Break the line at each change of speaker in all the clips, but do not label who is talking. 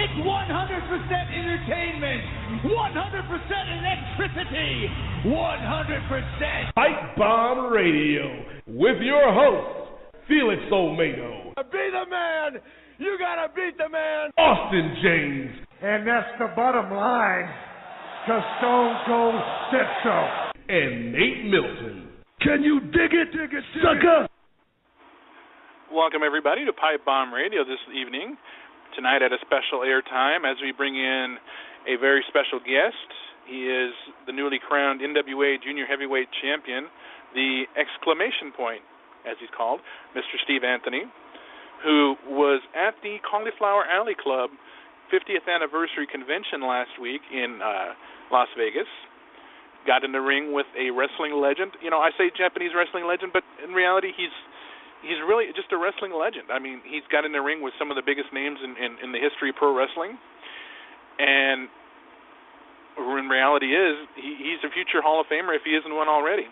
It's 100% entertainment, 100% electricity, 100%
Pipebomb Radio with your host, Felix Olmedo.
Be the man, you gotta beat the man,
Austin James.
And that's the bottom line, 'cause Stone Cold said so.
And Nate Milton.
Can you dig it, sucker?
Welcome, everybody, to Pipebomb Radio this evening. Tonight at a special airtime as we bring in a very special guest. He is the newly crowned NWA Junior Heavyweight Champion, the exclamation point, as he's called, Mr. Steve Anthony, who was at the Cauliflower Alley Club 50th anniversary convention last week in Las Vegas. Got in the ring with a wrestling legend. You know, I say Japanese wrestling legend, but in reality he's really just a wrestling legend. I mean, he's got in the ring with some of the biggest names in the history of pro wrestling. And in reality he's a future Hall of Famer if he isn't one already.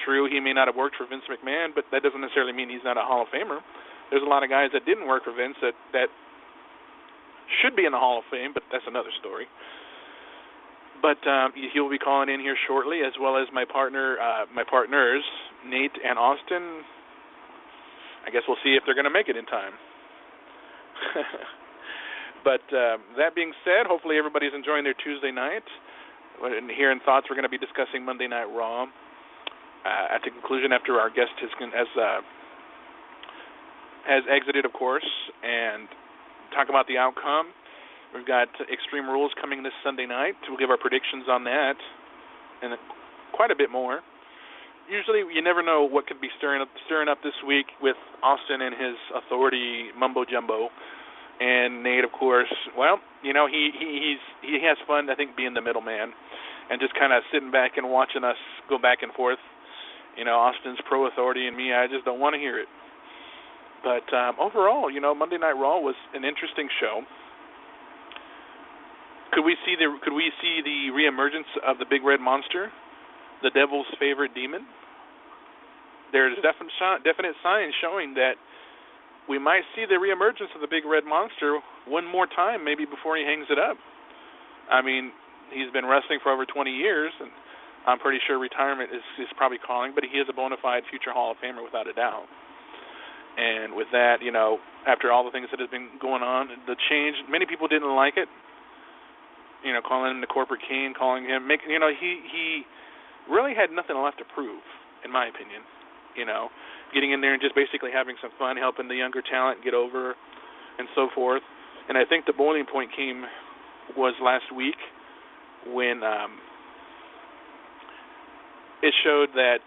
True, he may not have worked for Vince McMahon, but that doesn't necessarily mean he's not a Hall of Famer. There's a lot of guys that didn't work for Vince that should be in the Hall of Fame, but that's another story. But he'll be calling in here shortly, as well as my partners, Nate and Austin. I guess we'll see if they're going to make it in time. But that being said, hopefully everybody's enjoying their Tuesday night. And here in Thoughts, we're going to be discussing Monday Night Raw at the conclusion after our guest has exited, of course, and talk about the outcome. We've got Extreme Rules coming this Sunday night. We'll give our predictions on that and quite a bit more. Usually you never know what could be stirring up this week with Austin and his authority mumbo-jumbo. And Nate, of course, well, you know, he has fun, I think, being the middleman and just kind of sitting back and watching us go back and forth. You know, Austin's pro authority and me, I just don't want to hear it. But overall, you know, Monday Night Raw was an interesting show. Could we see the reemergence of the Big Red Monster, the Devil's favorite demon? There's definite signs showing that we might see the reemergence of the Big Red Monster one more time, maybe before he hangs it up. I mean, he's been wrestling for over 20 years, and I'm pretty sure retirement is probably calling, but he is a bona fide future Hall of Famer without a doubt. And with that, you know, after all the things that have been going on, the change, many people didn't like it. You know, calling him the corporate king, he really had nothing left to prove, in my opinion. You know, getting in there and just basically having some fun, helping the younger talent get over, and so forth. And I think the boiling point was last week when it showed that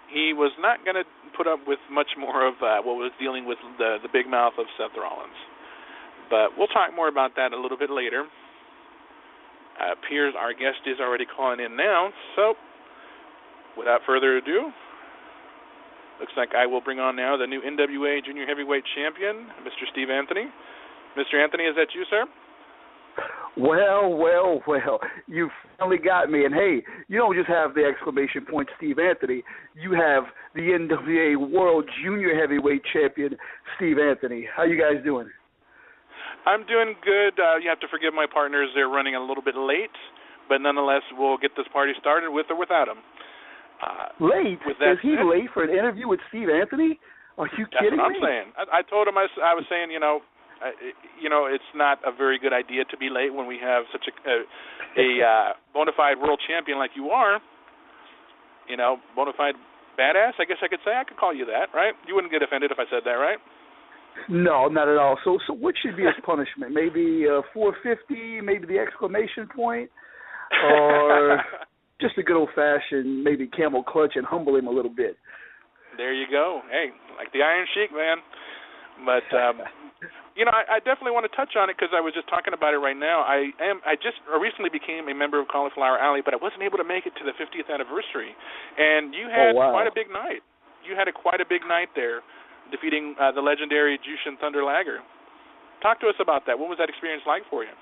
he was not going to put up with much more of what was dealing with the big mouth of Seth Rollins. But we'll talk more about that a little bit later. Appears our guest is already calling in now, so without further ado, looks like I will bring on now the new NWA Junior Heavyweight Champion, Mr. Steve Anthony. Mr. Anthony, is that you, sir?
Well, you finally got me. And hey, you don't just have the exclamation point Steve Anthony, you have the NWA World Junior Heavyweight Champion, Steve Anthony. How you guys doing?
I'm doing good. You have to forgive my partners. They're running a little bit late, but nonetheless, we'll get this party started with or without him.
Late? Is he late for an interview with Steve Anthony? Are you kidding me?
That's what I'm saying. I told him, I was saying, you know, it's not a very good idea to be late when we have such a bona fide world champion like you are. You know, bona fide badass, I guess I could say. I could call you that, right? You wouldn't get offended if I said that, right?
No, not at all. So what should be his punishment? Maybe 450, maybe the exclamation point, or just a good old-fashioned maybe camel clutch and humble him a little bit.
There you go. Hey, like the Iron Sheik, man. But, you know, I definitely want to touch on it because I was just talking about it right now. I just recently became a member of Cauliflower Alley, but I wasn't able to make it to the 50th anniversary. And you had quite a big night. You had quite a big night there, defeating the legendary Jushin Thunder Liger. Talk to us about that. What was that experience like for you?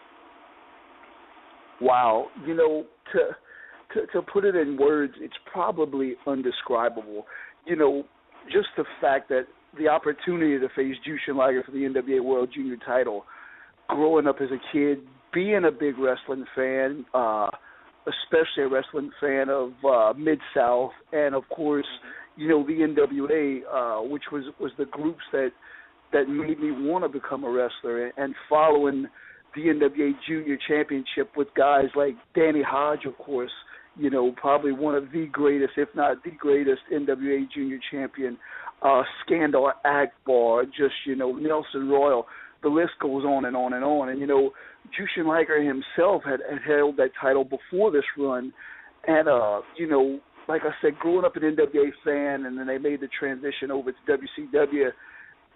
Wow. You know, to put it in words, it's probably undescribable. You know, just the fact that the opportunity to face Jushin Liger for the NWA World Junior title growing up as a kid, being a big wrestling fan, especially a wrestling fan of Mid-South, and of course, the NWA, which was the groups that made me want to become a wrestler, and following the NWA Junior Championship with guys like Danny Hodge, of course, probably one of the greatest, if not the greatest, NWA Junior Champion, Skandar Akbar, just, Nelson Royal. The list goes on and on and on. And, Jushin Liger himself had held that title before this run. And, like I said, growing up an NWA fan, and then they made the transition over to WCW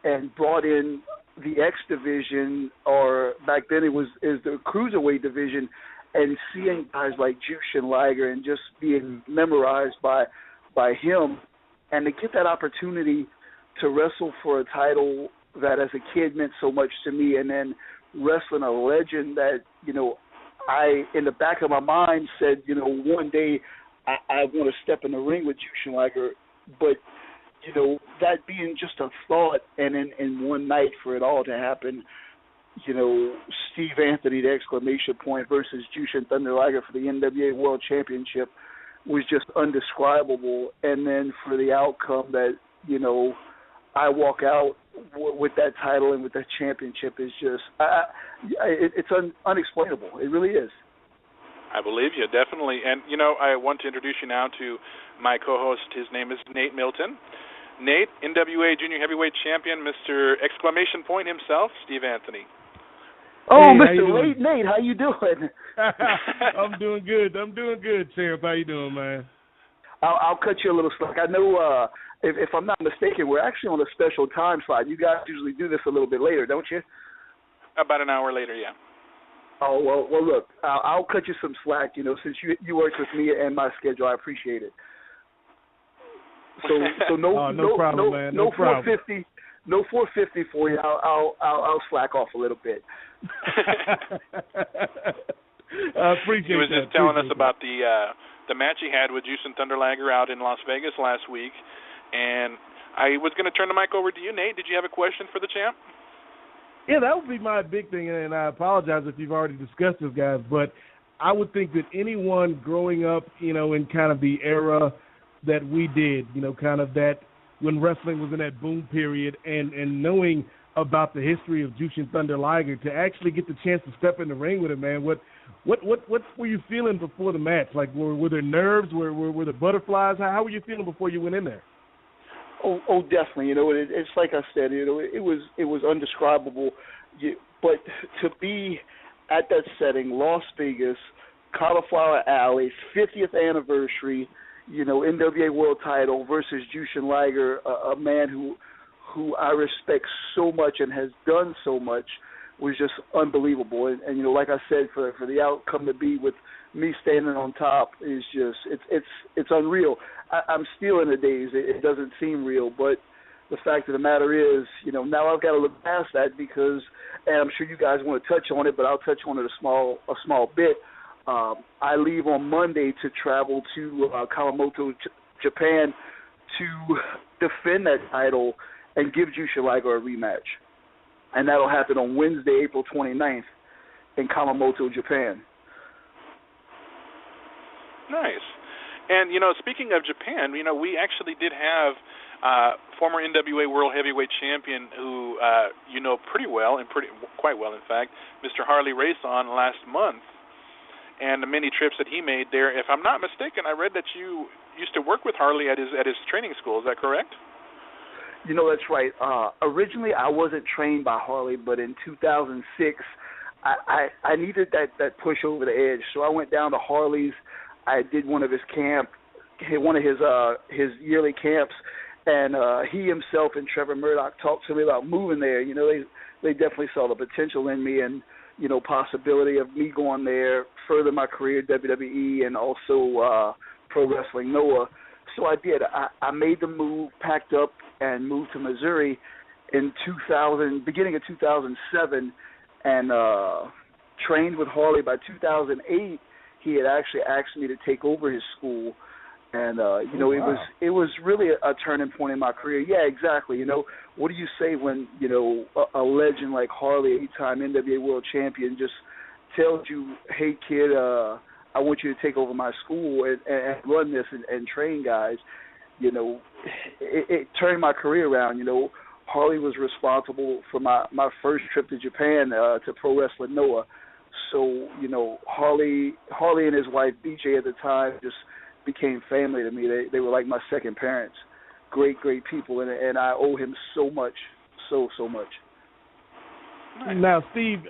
and brought in the X division, or back then it was the Cruiserweight division, and seeing guys like Jushin Liger and just being memorized by him, and to get that opportunity to wrestle for a title that as a kid meant so much to me, and then wrestling a legend that, I, in the back of my mind, said, one day I want to step in the ring with Jushin Liger, but, that being just a thought, and in one night for it all to happen, Steve Anthony, the exclamation point, versus Jushin Thunder Liger for the NWA World Championship was just undescribable. And then for the outcome that, I walk out with that title and with that championship is just, it's unexplainable. It really is.
I believe you, definitely. And, I want to introduce you now to my co-host. His name is Nate Milton. Nate, NWA Junior Heavyweight Champion, Mr. Exclamation Point himself, Steve Anthony.
Oh, hey, Mr. Late Nate, how you doing?
I'm doing good, Sheriff. How you doing, man?
I'll cut you a little slack. I know, if I'm not mistaken, we're actually on a special time slot. You guys usually do this a little bit later, don't you?
About an hour later, yeah.
Oh, well, look, I'll cut you some slack, since you worked with me and my schedule. I appreciate it. So no
problem, man.
No 450, no 450 for you. I'll slack off a little bit.
I appreciate
He was just telling us about the match he had with Jushin Thunder Liger out in Las Vegas last week, and I was going to turn the mic over to you, Nate. Did you have a question for the champ?
Yeah, that would be my big thing, and I apologize if you've already discussed this, guys, but I would think that anyone growing up, in kind of the era that we did, kind of that when wrestling was in that boom period, and knowing about the history of Jushin Thunder Liger, to actually get the chance to step in the ring with him, man, what were you feeling before the match? Like, were there nerves? Were there butterflies? How were you feeling before you went in there?
Oh, definitely. It's like I said, it was undescribable. But to be at that setting, Las Vegas, Cauliflower Alley, 50th anniversary, NWA World Title versus Jushin Liger, a man who I respect so much and has done so much, was just unbelievable. And like I said, for the outcome to be with me standing on top is just it's unreal. I'm still in the daze. It doesn't seem real, but the fact of the matter is, now I've got to look past that because, and I'm sure you guys want to touch on it, but I'll touch on it a small bit. I leave on Monday to travel to Kawamoto, Japan, to defend that title and give Jushin Liger a rematch. And that'll happen on Wednesday, April 29th in Kawamoto, Japan.
Nice. And, speaking of Japan, we actually did have former NWA World Heavyweight Champion who pretty well, and quite well, in fact, Mr. Harley Race on last month, and the many trips that he made there. If I'm not mistaken, I read that you used to work with Harley at his training school. Is that correct?
That's right. Originally, I wasn't trained by Harley, but in 2006, I needed that push over the edge. So I went down to Harley's. I did one of his yearly camps, and he himself and Trevor Murdoch talked to me about moving there. They definitely saw the potential in me and, possibility of me going there, further my career, WWE, and also Pro Wrestling Noah. So I did. I made the move, packed up, and moved to Missouri in beginning of 2007, and trained with Harley. By 2008, he had actually asked me to take over his school, And it was really a turning point in my career. Yeah, exactly. What do you say when a legend like Harley, 8-time NWA World Champion, just tells you, "Hey kid, I want you to take over my school and run this and train guys." It turned my career around. Harley was responsible for my first trip to Japan to Pro Wrestling Noah. So Harley and his wife BJ at the time just became family to me. They were like my second parents. Great people, and I owe him so much, so much.
Now, Steve,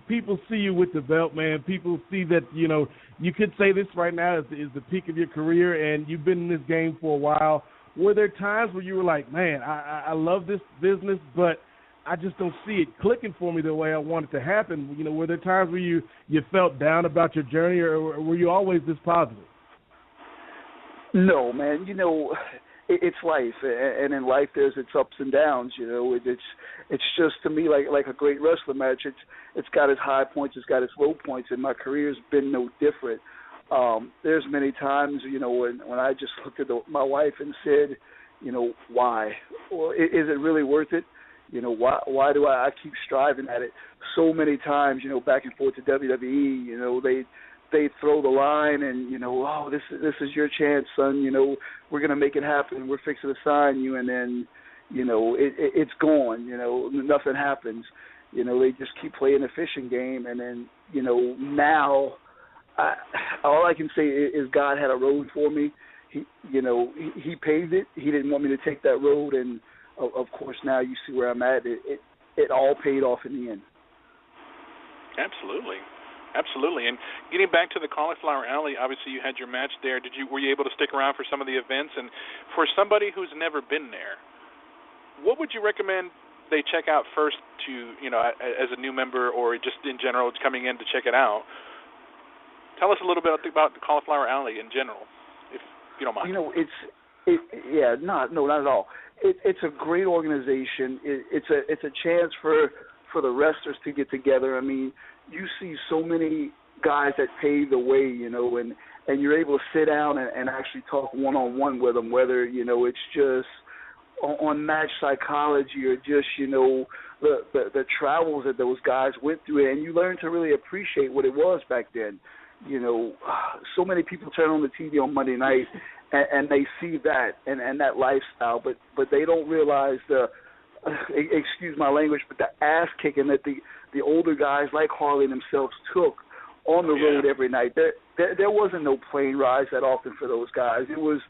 people see you with the belt, man. People see that, you could say this right now is the peak of your career, and you've been in this game for a while. Were there times where you were like, man, I love this business, but I just don't see it clicking for me the way I want it to happen? Were there times where you felt down about your journey, or were you always this positive?
No, man. It's life, and in life there's its ups and downs. It's just, to me, like a great wrestling match. It's got its high points, it's got its low points, and my career's been no different. There's many times, when I just looked at my wife and said, why? Well, is it really worth it? Why do I keep striving at it? So many times, back and forth to WWE, they throw the line and, oh, this is your chance, son. We're going to make it happen. We're fixing to sign you. And then, it's gone. Nothing happens. They just keep playing the fishing game. And then, now all I can say is God had a road for me. He paved it. He didn't want me to take that road. And, of course, now you see where I'm at. It all paid off in the end.
Absolutely. And getting back to the Cauliflower Alley, obviously you had your match there. Were you able to stick around for some of the events? And for somebody who's never been there, what would you recommend they check out first to, as a new member, or just in general coming in to check it out? Tell us a little bit about the Cauliflower Alley in general, if you don't mind.
Not at all. It's a great organization. It's a chance for the wrestlers to get together. I mean, you see so many guys that pave the way, and you're able to sit down and actually talk one-on-one with them, whether, it's just on match psychology or just, the travels that those guys went through, and you learn to really appreciate what it was back then. So many people turn on the TV on Monday night and they see that and that lifestyle, but they don't realize excuse my language, but the ass kicking that the older guys like Harley themselves took on the road every night. There wasn't no plane rides that often for those guys. It was,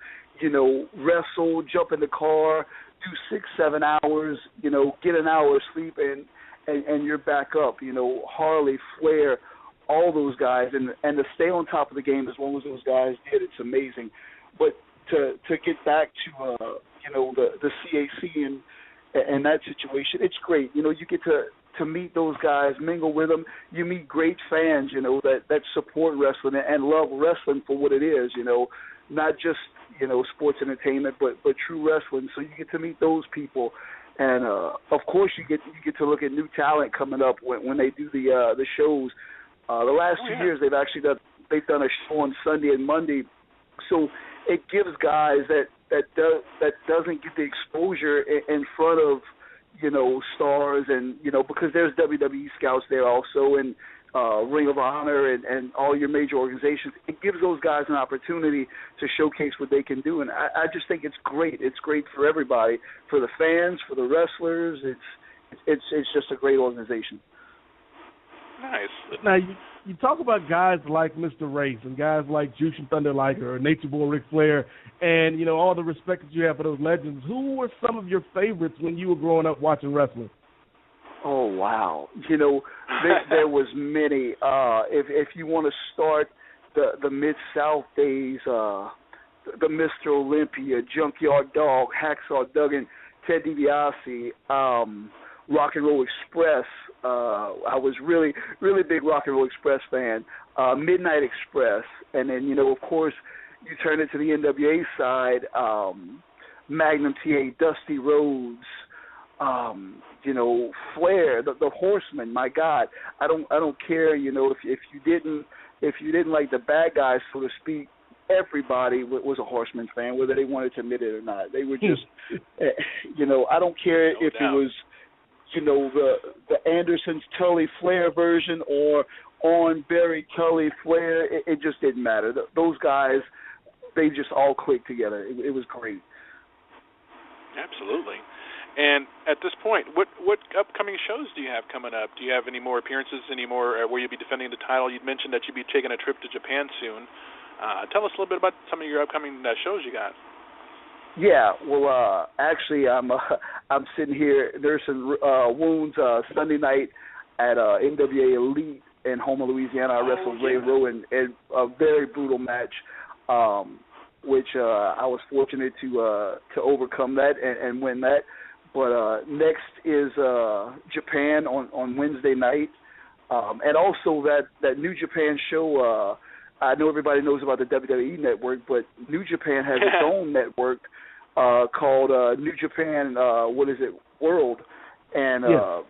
wrestle, jump in the car, do 6-7 hours, get an hour of sleep, and you're back up. Harley, Flair, all those guys, and to stay on top of the game as long as those guys did, it's amazing. But to get back to the CAC and that situation, it's great. You get to meet those guys, mingle with them. You meet great fans, that support wrestling and love wrestling for what it is, not just, sports entertainment, but true wrestling. So you get to meet those people. And, of course, you get to look at new talent coming up when they do the shows. The last 2 years, they've done a show on Sunday and Monday. So it gives guys that doesn't get the exposure in front of, stars, and, because there's WWE scouts there also, and Ring of Honor and all your major organizations. It gives those guys an opportunity to showcase what they can do, and I just think it's great. It's great for everybody, for the fans, for the wrestlers. It's just a great organization.
Nice.
Now, you talk about guys like Mr. Race and guys like Jushin Thunder Liger or Nature Boy Ric Flair, and, all the respect that you have for those legends. Who were some of your favorites when you were growing up watching wrestling?
Oh, wow. There was many. If you want to start the Mid-South days, the Mr. Olympia, Junkyard Dog, Hacksaw Duggan, Ted DiBiase, Rock and Roll Express. I was really, really big Rock and Roll Express fan. Midnight Express, and then, of course, you turn it to the NWA side, Magnum TA, Dusty Rhodes, Flair, the Horsemen. My God, I don't care. If you didn't like the bad guys, so to speak, everybody was a Horsemen fan, whether they wanted to admit it or not. They were just, I don't care if it was, the Andersons Tully Flair version or on Barry Tully Flair. It just didn't matter. Those guys, they just all clicked together. It was great.
Absolutely. And at this point, what upcoming shows do you have coming up? Do you have any more appearances, any more where you'll be defending the title? You'd mentioned that you'd be taking a trip to Japan soon. Tell us a little bit about some of your upcoming shows you got.
Yeah, well, actually, I'm sitting here nursing wounds Sunday night at NWA Elite in Houma, Louisiana. I wrestled Ray Rowan in a very brutal match, which I was fortunate to overcome that and win that. But next is Japan on Wednesday night, and also that New Japan show. I know everybody knows about the WWE Network, but New Japan has its own network called New Japan. World, and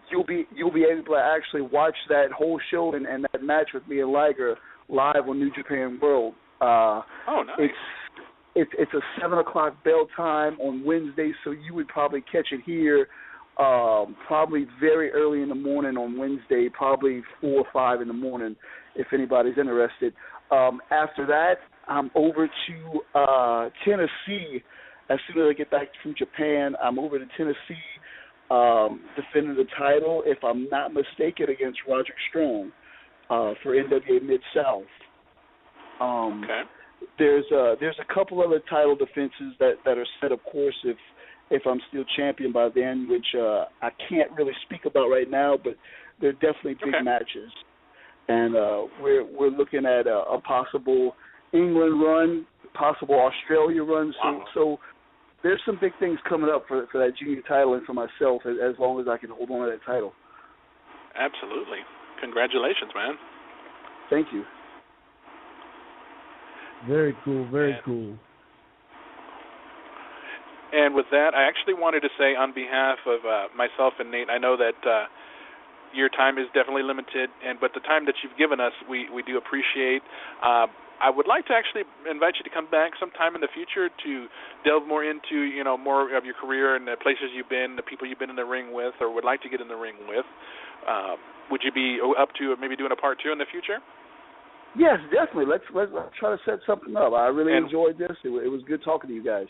you'll be able to actually watch that whole show and that match with me and Liger live on New Japan World.
Nice.
It's a 7:00 bell time on Wednesday, so you would probably catch it here probably very early in the morning on Wednesday, probably 4 or 5 in the morning, if anybody's interested. After that, I'm over to Tennessee. As soon as I get back from Japan, I'm over to Tennessee defending the title, if I'm not mistaken, against Roderick Strong for NWA Mid-South.
Okay.
There's a couple other title defenses that are set, of course, if I'm still champion by then, which I can't really speak about right now, but they're definitely big matches. And we're looking at a possible England run, possible Australia run. So there's some big things coming up for that junior title and for myself as long as I can hold on to that title.
Absolutely. Congratulations, man.
Thank you.
Very cool, very cool.
And with that, I actually wanted to say on behalf of myself and Nate, I know that your time is definitely limited, but the time that you've given us, we do appreciate. I would like to actually invite you to come back sometime in the future to delve more into, more of your career and the places you've been, the people you've been in the ring with or would like to get in the ring with. Would you be up to maybe doing a part 2 in the future?
Yes, definitely. Let's try to set something up. I really enjoyed this. It was good talking to you guys.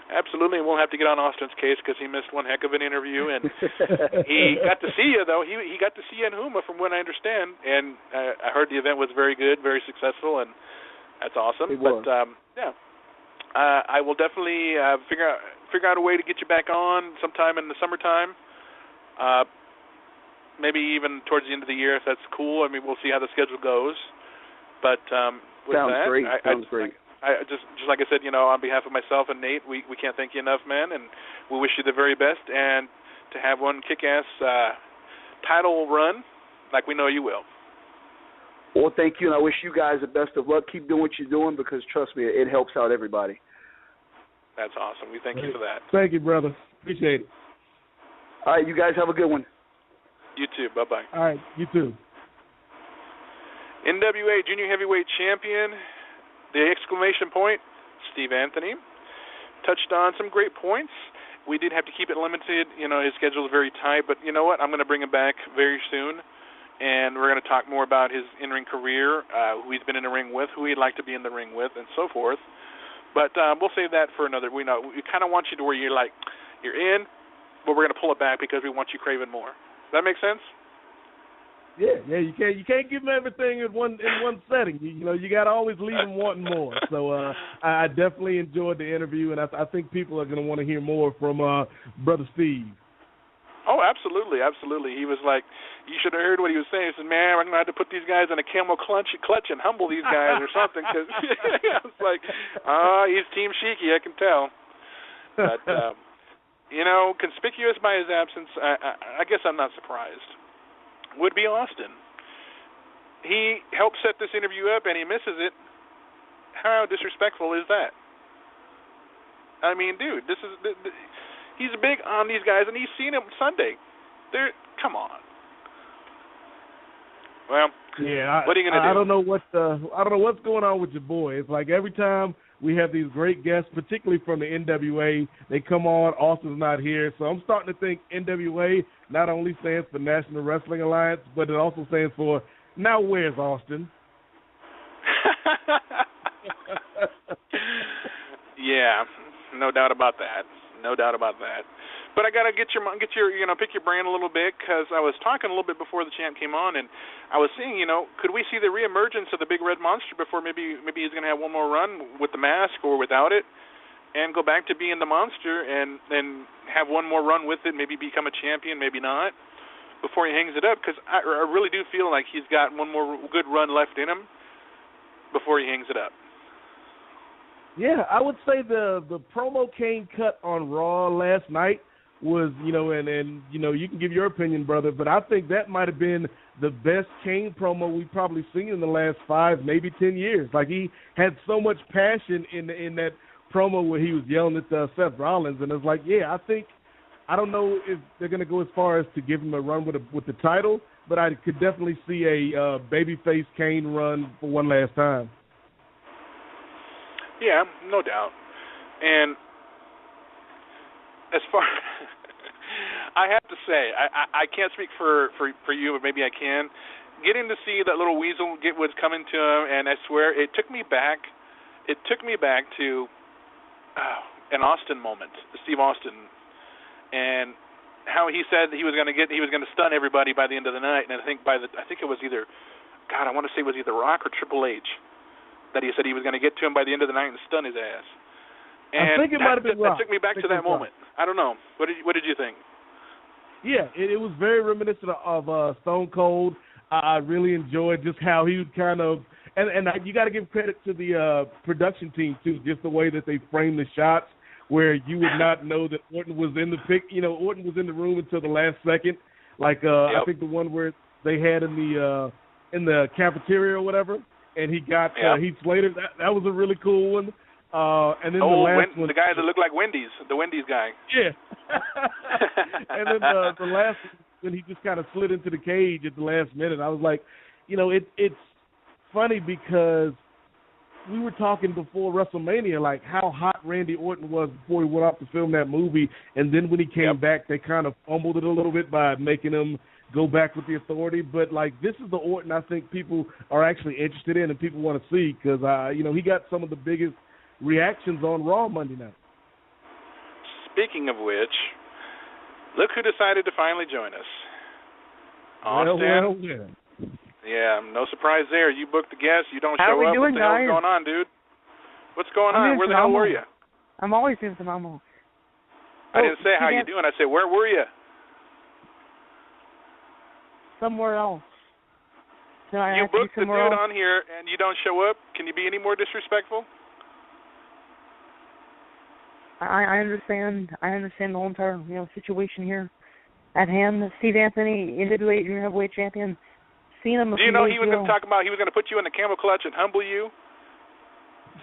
Absolutely, and we'll have to get on Austin's case because he missed one heck of an interview, and he got to see you, though. He got to see you in Houma, from what I understand, and I heard the event was very good, very successful, and that's awesome.
It was.
But I will definitely figure out a way to get you back on sometime in the summertime. Maybe even towards the end of the year, if that's cool. I mean, we'll see how the schedule goes. But with
Sounds
that,
great. Sounds great.
I just like I said, on behalf of myself and Nate, we can't thank you enough, man, and we wish you the very best, and to have one kick-ass title run like we know you will.
Well, thank you, and I wish you guys the best of luck. Keep doing what you're doing because, trust me, it helps out everybody.
That's awesome. We thank you for that.
Thank you, brother. Appreciate it.
All right, you guys have a good one.
You too. Bye-bye.
All right, you too.
NWA Junior Heavyweight Champion, the exclamation point, Steve Anthony, touched on some great points. We did have to keep it limited. His schedule is very tight, but you know what? I'm going to bring him back very soon, and we're going to talk more about his in-ring career, who he's been in the ring with, who he'd like to be in the ring with, and so forth. But we'll save that for another. We kind of want you to where you're in, but we're going to pull it back because we want you craving more. Does that make sense?
Yeah. You can't give them everything in one setting. You got to always leave them wanting more. So I definitely enjoyed the interview, and I think people are going to want to hear more from Brother Steve.
Oh, absolutely. He was like, you should have heard what he was saying. He said, man, I'm going to have to put these guys in a camel clutch and humble these guys or something. Cause I was like, he's Team Sheiky, I can tell. But, conspicuous by his absence, I guess I'm not surprised, would be Austin. He helped set this interview up, and he misses it. How disrespectful is that? I mean, dude, he's big on these guys, and he's seen them Sunday. Come on. Well,
Yeah,
what are you gonna do?
I don't know what's going on with your boy. It's like every time we have these great guests, particularly from the NWA, they come on. Austin's not here, so I'm starting to think NWA not only stands for National Wrestling Alliance, but it also stands for now where's Austin?
Yeah, no doubt about that. No doubt about that. But I gotta get your pick your brain a little bit, because I was talking a little bit before the champ came on, and I was seeing, could we see the reemergence of the Big Red Monster before maybe he's gonna have one more run with the mask or without it, and go back to being the Monster and have one more run with it, maybe become a champion, maybe not, before he hangs it up, because I really do feel like he's got one more good run left in him before he hangs it up.
Yeah, I would say the promo Kane cut on Raw last night was, and you can give your opinion, brother, but I think that might have been the best Kane promo we've probably seen in the last 5, maybe 10 years. Like, he had so much passion in that promo where he was yelling at Seth Rollins, and it's like, yeah, I don't know if they're going to go as far as to give him a run with the title, but I could definitely see a babyface Kane run for one last time.
Yeah, no doubt. And as far I have to say, I can't speak for you, but maybe I can. Getting to see that little weasel get what's coming to him, and I swear it took me back to an Austin moment, Steve Austin, and how he said that he was going to stun everybody by the end of the night, and I think it was either Rock or Triple H that he said he was going to get to him by the end of the night and stun his ass. And
I think it might have been Rock.
That took me back to that moment. I don't know. What did you think?
Yeah, it was very reminiscent of Stone Cold. I really enjoyed just how he would kind of, and you got to give credit to the production team too, just the way that they framed the shots, where you would not know that Orton was in the Orton was in the room until the last second. Like I think the one where they had in the cafeteria or whatever, and he got Heath Slater. That was a really cool one. And then the last one,
the guy that looked like Wendy's, the Wendy's guy.
Yeah. And then the last one, when he just kind of slid into the cage at the last minute, I was like, it's funny because we were talking before WrestleMania, like how hot Randy Orton was before he went off to film that movie, and then when he came back, they kind of fumbled it a little bit by making him go back with the Authority. But like, this is the Orton I think people are actually interested in and people want to see, because he got some of the biggest reactions on Raw Monday night.
Speaking of which, look who decided to finally join us. Austin.
Well.
Yeah, no surprise there. You booked the guest. You don't
show
up.
Doing,
what the hell's going on, dude? What's going on? Where the hell were you?
I'm always doing phenomenal.
I didn't say how you doing. I said, where were you?
Somewhere else.
You booked the dude on here, and you don't show up? Can you be any more disrespectful?
I understand the whole entire situation here at hand. Steve Anthony, NWA Junior Heavyweight Champion. Seen him.
Do you know he was going to talk about he was going to put you in the camel clutch and humble you?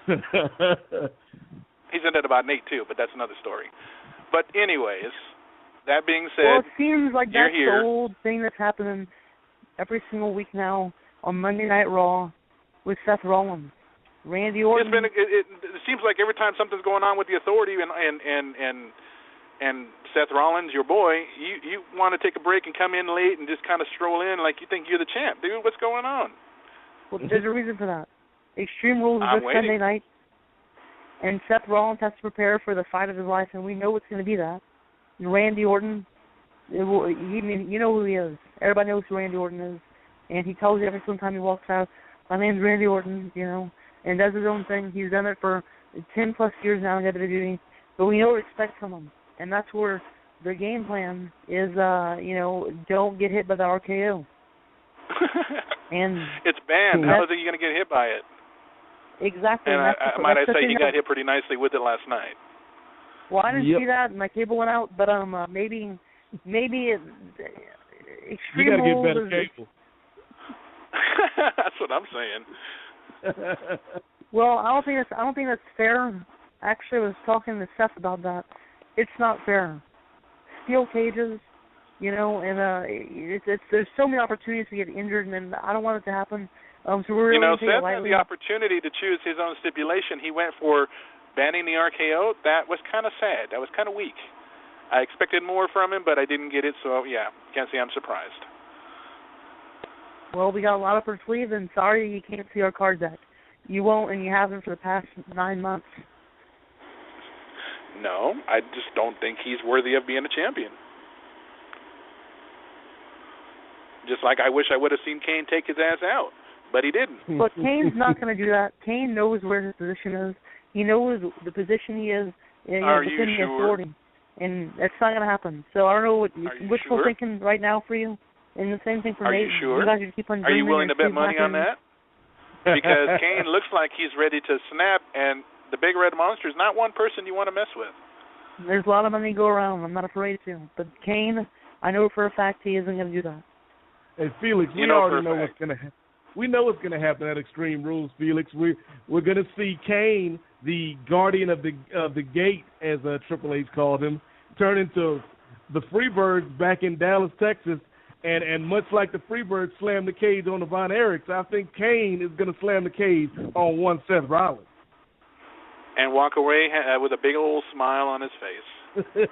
He said that about Nate too, but that's another story. But anyways, that being said,
it seems like that's
here.
The old thing that's happening every single week now on Monday Night Raw with Seth Rollins. Randy Orton.
It seems like every time something's going on with the Authority and Seth Rollins, your boy, you want to take a break and come in late and just kind of stroll in like you think you're the champ. Dude, what's going on?
Well, there's a reason for that. Extreme Rules is this Sunday night, and Seth Rollins has to prepare for the fight of his life, and we know it's going to be that. And Randy Orton, you know who he is. Everybody knows who Randy Orton is, and he tells you every single time he walks out, my name's Randy Orton, and does his own thing. He's done it for 10-plus years now in WWE, but we know what to expect from him. And that's where their game plan is, don't get hit by the RKO. And
it's banned. How is he going to get hit by it?
Exactly.
And might I say he got hit pretty nicely with it last night.
Well, I didn't see that. My cable went out, but maybe Extreme
you got to get
Rules
better cable.
That's what I'm saying.
Well, I don't think that's fair. Actually, I was talking to Seth about that. It's not fair. Steel cages, And there's so many opportunities to get injured, and I don't want it to happen. So we're really
Seth had the opportunity to choose his own stipulation. He went for banning the RKO. That was kind of sad. That was kind of weak. I expected more from him, but I didn't get it, so yeah, can't say I'm surprised.
Well, we got a lot up our sleeve, and sorry you can't see our card deck. You won't, and you haven't for the past 9 months.
No, I just don't think he's worthy of being a champion. Just like I wish I would have seen Kane take his ass out, but he didn't.
But Kane's not going to do that. Kane knows where his position is. He knows the position he is within the authority, and that's not going to happen. So I don't know what wishful thinking right now for you, and the same thing for Nate.
Are you sure?
You guys should keep on.
Are you willing to bet money on that? Because Kane looks like he's ready to snap, and the Big Red Monster is not one person you want to mess with.
There's a lot of money to go around. I'm not afraid to. But Kane, I know for a fact he isn't going to do that.
Hey, Felix, we already know what's going to happen. We know what's going to happen at Extreme Rules, Felix. We're going to see Kane, the guardian of the gate, as Triple H called him, turn into the Freebirds back in Dallas, Texas, and much like the Freebirds slammed the cage on the Von Erichs, I think Kane is going to slam the cage on one Seth Rollins.
And walk away with a big old smile on his face.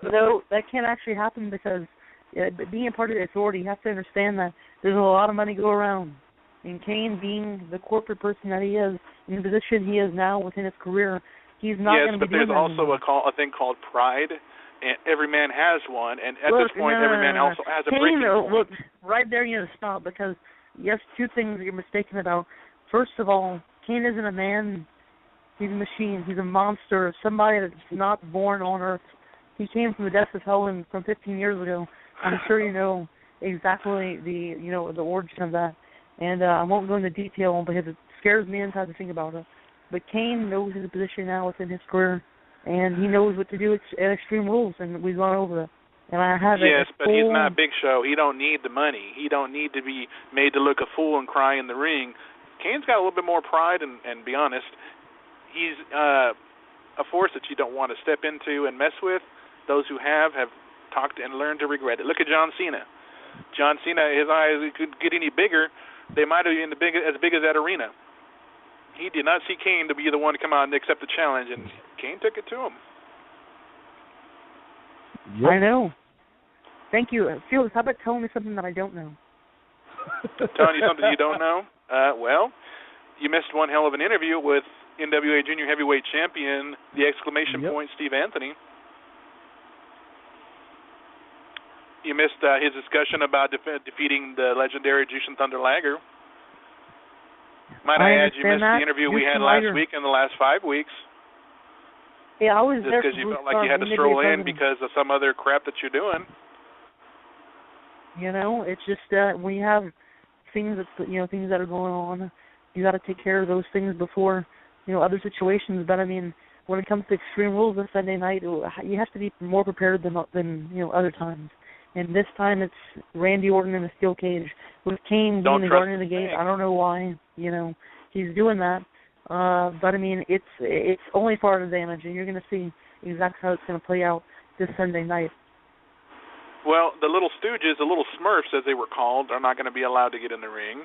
No, that can't actually happen because being a part of the authority, you have to understand that there's a lot of money to go around. And Kane, being the corporate person that he is, in the position he is now within his career, he's not going to be doing that.
Yes, but there's also a thing called pride, and every man has one, and at this point, every man also has a breaking point.
Look, right there you have to stop, because yes, two things you're mistaken about. First of all, Kane isn't a man. He's a machine. He's a monster. Somebody that's not born on Earth. He came from the depths of hell from 15 years ago. I'm sure you know exactly the origin of that. And I won't go into detail because it scares me inside to think about it. But Kane knows his position now within his career, and he knows what to do at Extreme Rules, and we've gone over it. And I have
but he's not Big Show. He don't need the money. He don't need to be made to look a fool and cry in the ring. Kane's got a little bit more pride, and be honest, he's a force that you don't want to step into and mess with. Those who have talked and learned to regret it. Look at John Cena. John Cena, his eyes could get any bigger. They might have been as big as that arena. He did not see Kane to be the one to come out and accept the challenge, and Kane took it to him.
Yep. I know. Thank you. Felix, how about telling me something that I don't know?
Telling you something you don't know? Well, you missed one hell of an interview with NWA Junior Heavyweight Champion, the exclamation point, Steve Anthony. You missed his discussion about defeating the legendary Jushin Thunder Liger. Might I add, you missed the interview we had last week and the last 5 weeks.
Yeah, I was
just
there.
Just because you felt like you had to stroll in because of some other crap that you're doing.
It's just when you have things things that are going on, you got to take care of those things before other situations. But I mean, when it comes to Extreme Rules this Sunday night, you have to be more prepared than other times. And this time it's Randy Orton in a steel cage with Kane being the guardian of the gate. I don't know why he's doing that. But I mean, it's only part of the damage, and you're going to see exactly how it's going to play out this Sunday night.
Well, the little Stooges, the little Smurfs, as they were called, are not going to be allowed to get in the ring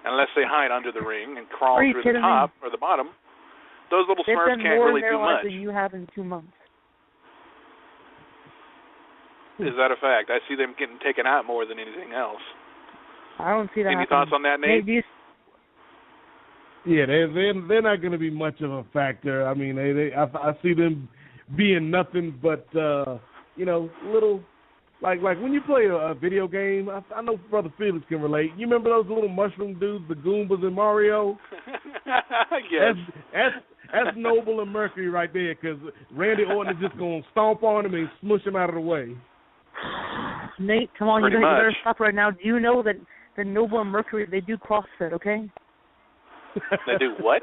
unless they hide under the ring and crawl through the top or the bottom. Those little Smurfs can't really do much.
Than you have in 2 months.
Is that a fact? I see them getting taken out more than anything else.
I don't see that.
Any thoughts on that, Nate?
Yeah, they're not going to be much of a factor. I mean, I see them being nothing but little like when you play a video game. I know Brother Felix can relate. You remember those little mushroom dudes, the Goombas in Mario?
Yes.
That's Noble and Mercury right there, because Randy Orton is just going to stomp on him and smush him out of the way.
Nate, come on, you better stop right now. Do you know that the Noble and Mercury, they do CrossFit, okay?
They do what?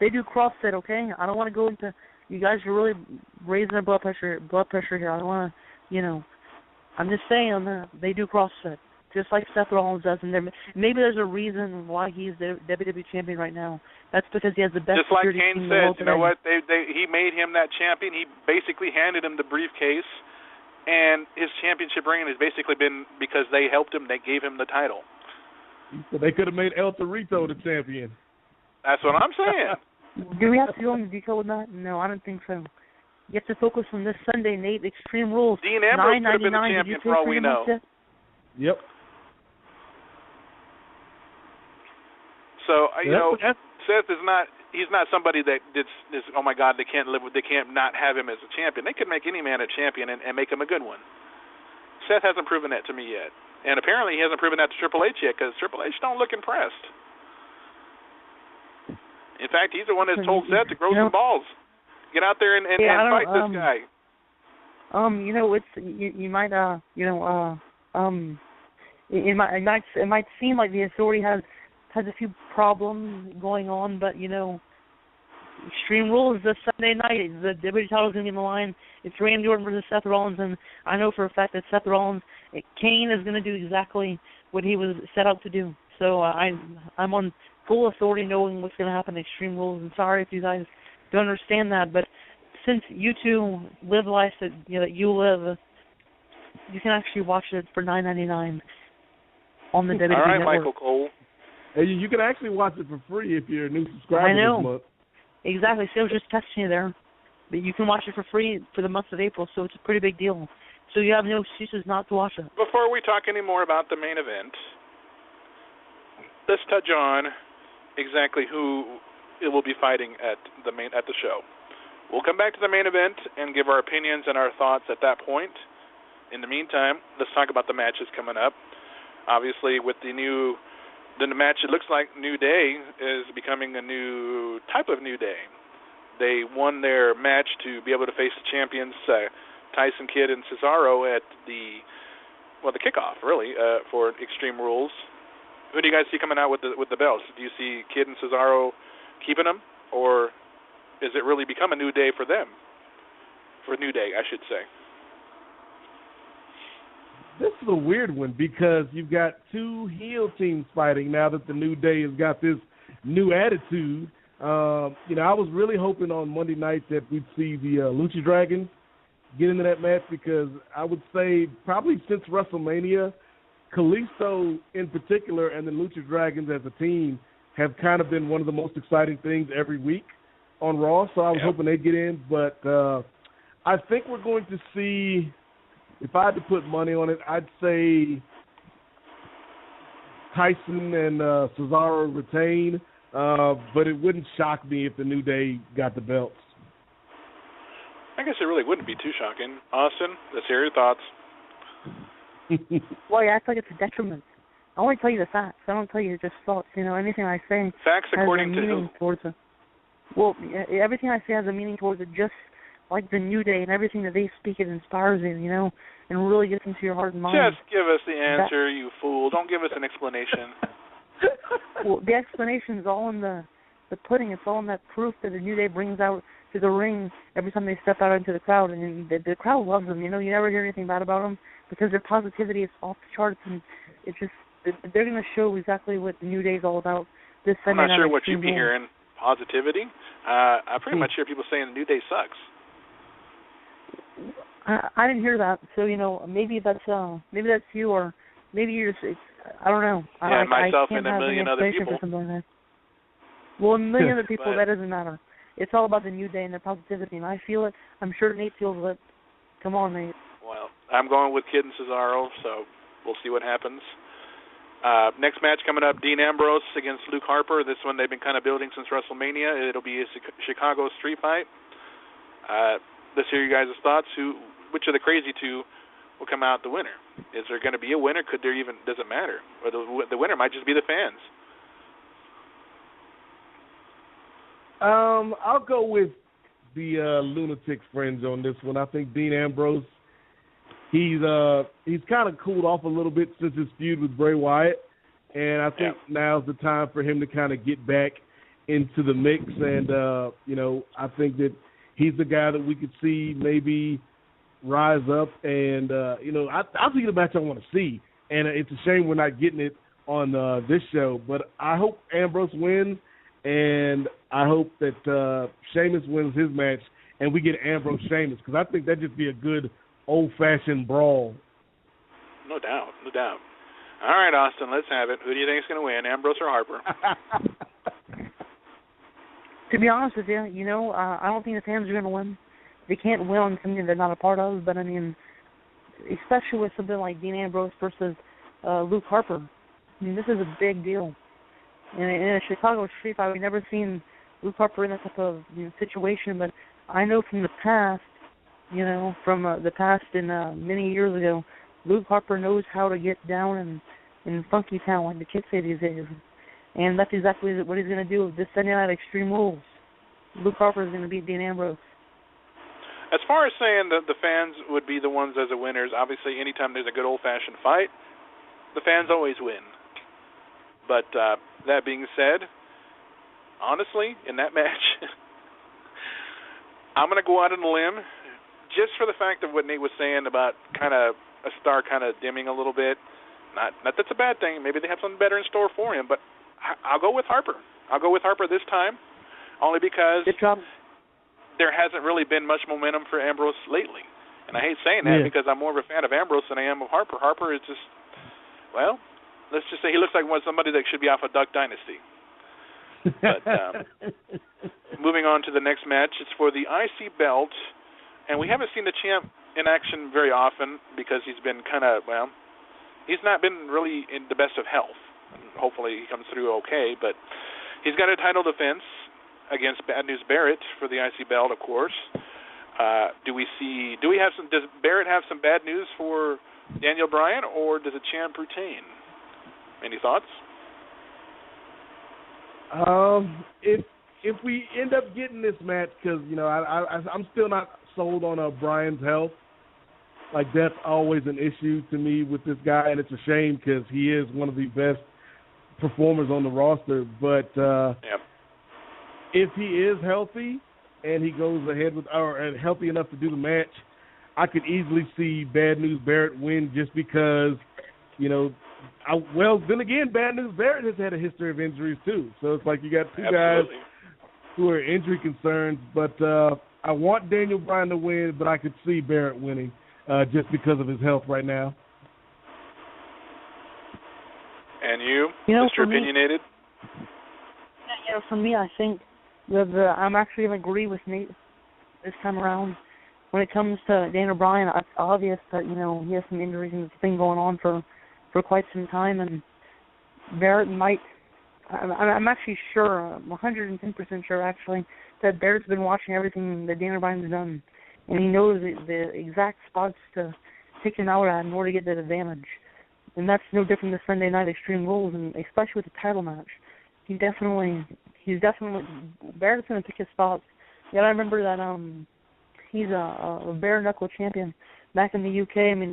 They do CrossFit, okay? I don't want to go into. You guys are really raising their blood pressure here. I don't want to, I'm just saying they do CrossFit, just like Seth Rollins does. And maybe there's a reason why he's the WWE champion right now. That's because he has the best.
Just like Kane said, you know what? He made him that champion. He basically handed him the briefcase and his championship reign has basically been because they helped him, they gave him the title.
So they could have made El Torito the champion.
That's what I'm saying.
Do we have to go into detail with that? No, I don't think so. You have to focus on this Sunday, Nate. Extreme Rules.
Dean Ambrose could have been the champion for all we know.
Yep.
So Seth is not. He's not somebody that is. Oh my God, they can't not have him as a champion. They could make any man a champion and make him a good one. Seth hasn't proven that to me yet, and apparently he hasn't proven that to Triple H yet because Triple H don't look impressed. In fact, he's the one that told Seth to grow some balls, get out there and fight this guy.
You might it might seem like the Authority has a few problems going on, but Extreme Rules is this Sunday night. The WWE title is going to be in the line. It's Randy Orton versus Seth Rollins, and I know for a fact that Seth Rollins, Kane is going to do exactly what he was set out to do. So I'm on full authority knowing what's going to happen in Extreme Rules. And sorry if you guys don't understand that, but since you two live life that you live, you can actually watch it for $9.99 on the WWE
All right,
Network.
Michael Cole.
Hey, you can actually watch it for free if you're a new subscriber
I know.
this month.
Exactly. So I was just testing you there. But you can watch it for free for the month of April, so it's a pretty big deal. So you have no excuses not to watch it.
Before we talk any more about the main event, let's touch on exactly who it will be fighting at the show. We'll come back to the main event and give our opinions and our thoughts at that point. In the meantime, let's talk about the matches coming up. Obviously, with the match, it looks like New Day is becoming a new type of New Day. They won their match to be able to face the champions, Tyson Kidd and Cesaro, at the kickoff, really, for Extreme Rules. Who do you guys see coming out with the belts? Do you see Kidd and Cesaro keeping them, or is it really become a new day for them? For New Day, I should say.
This is a weird one because you've got two heel teams fighting now that the New Day has got this new attitude. I was really hoping on Monday night that we'd see the Lucha Dragons get into that match because I would say probably since WrestleMania, Kalisto in particular and the Lucha Dragons as a team have kind of been one of the most exciting things every week on Raw, so I was hoping they'd get in. But I think we're going to see, if I had to put money on it, I'd say Tyson and Cesaro retain, but it wouldn't shock me if the New Day got the belts.
I guess it really wouldn't be too shocking. Austin, let's hear your thoughts.
Well, yeah, I feel like it's a detriment. I only tell you the facts. I don't tell you just thoughts. Anything I say
facts
has
according
a
to
meaning
who?
Towards it. Well, everything I say has a meaning towards it, just like the New Day and everything that they speak, it inspires you, and really gets into your heart and mind.
Just give us the answer, you fool. Don't give us an explanation.
Well, the explanation is all in the pudding. It's all in that proof that the New Day brings out to the ring every time they step out into the crowd, and the crowd loves them. You never hear anything bad about them because their positivity is off the charts, and it's just they're going to show exactly what the New Day is all about this Sunday
I'm not
night.
sure what you'd be hearing. Positivity? I pretty much hear people saying the New Day sucks.
I didn't hear that, so maybe that's you, or maybe you're just I don't know.
Yeah, myself
I can't
and a million other people.
Like well, a million other people, that doesn't matter. It's all about the New Day and their positivity, and I feel it. I'm sure Nate feels it. Come on, Nate.
Well, I'm going with Kidd and Cesaro, so we'll see what happens. Next match coming up, Dean Ambrose against Luke Harper. This one they've been kind of building since WrestleMania. It'll be a Chicago street fight. Let's hear you guys' thoughts. Which of the crazy two will come out the winner? Is there going to be a winner? Does it matter? Or the winner might just be the fans.
I'll go with the Lunatic Friends on this one. I think Dean Ambrose, he's kind of cooled off a little bit since his feud with Bray Wyatt, and I think now's the time for him to kind of get back into the mix. And I think that he's the guy that we could see maybe rise up. And I'll tell you the match I want to see, and it's a shame we're not getting it on this show. But I hope Ambrose wins. And I hope that Sheamus wins his match and we get Ambrose Sheamus, because I think that'd just be a good old-fashioned brawl.
No doubt, no doubt. All right, Austin, let's have it. Who do you think is going to win, Ambrose or Harper?
To be honest with you, I don't think the fans are going to win. They can't win on something they're not a part of, but, I mean, especially with something like Dean Ambrose versus Luke Harper. I mean, this is a big deal. And in a Chicago street fight, we've never seen Luke Harper in that type of situation, but I know from the past, from the past in many years ago, Luke Harper knows how to get down in funky town, like the kids say these days. And that's exactly what he's going to do with this Sunday Night Extreme Rules. Luke Harper is going to beat Dean Ambrose.
As far as saying that the fans would be the ones as the winners, obviously anytime there's a good old-fashioned fight, the fans always win. But that being said, honestly, in that match, I'm going to go out on a limb just for the fact of what Nate was saying about kind of a star kind of dimming a little bit. Not that's a bad thing. Maybe they have something better in store for him, but I'll go with Harper. I'll go with Harper this time, only because there hasn't really been much momentum for Ambrose lately. And I hate saying that because I'm more of a fan of Ambrose than I am of Harper. Harper is just, well, let's just say he looks like somebody that should be off of Duck Dynasty. But moving on to the next match, it's for the IC belt, and we haven't seen the champ in action very often because he's been kind of, he's not been really in the best of health. Hopefully he comes through okay, but he's got a title defense against Bad News Barrett for the IC belt, of course. Does Barrett have some bad news for Daniel Bryan, or does the champ retain? Any thoughts?
If we end up getting this match, because I'm still not sold on Bryan's health. Like, that's always an issue to me with this guy, and it's a shame because he is one of the best performers on the roster. But if he is healthy and he goes ahead and healthy enough to do the match, I could easily see Bad News Barrett win just because, then again, Bad News Barrett has had a history of injuries too. So it's like you got two guys who are injury concerns. But I want Daniel Bryan to win, but I could see Barrett winning just because of his health right now.
And you, Mr. Opinionated?
For me, I think I'm actually going to agree with Nate this time around. When it comes to Daniel Bryan, it's obvious that, he has some injuries and it's been going on for quite some time, and Barrett might. I'm actually sure, 110% sure actually, that Barrett's been watching everything that Daniel Bryan's done, and he knows the exact spots to take him out at in order to get that advantage. And that's no different than Sunday Night Extreme Rules, and especially with the title match. He's definitely Barrett's going to pick his spots. You got to remember that he's a bare knuckle champion back in the UK. I mean,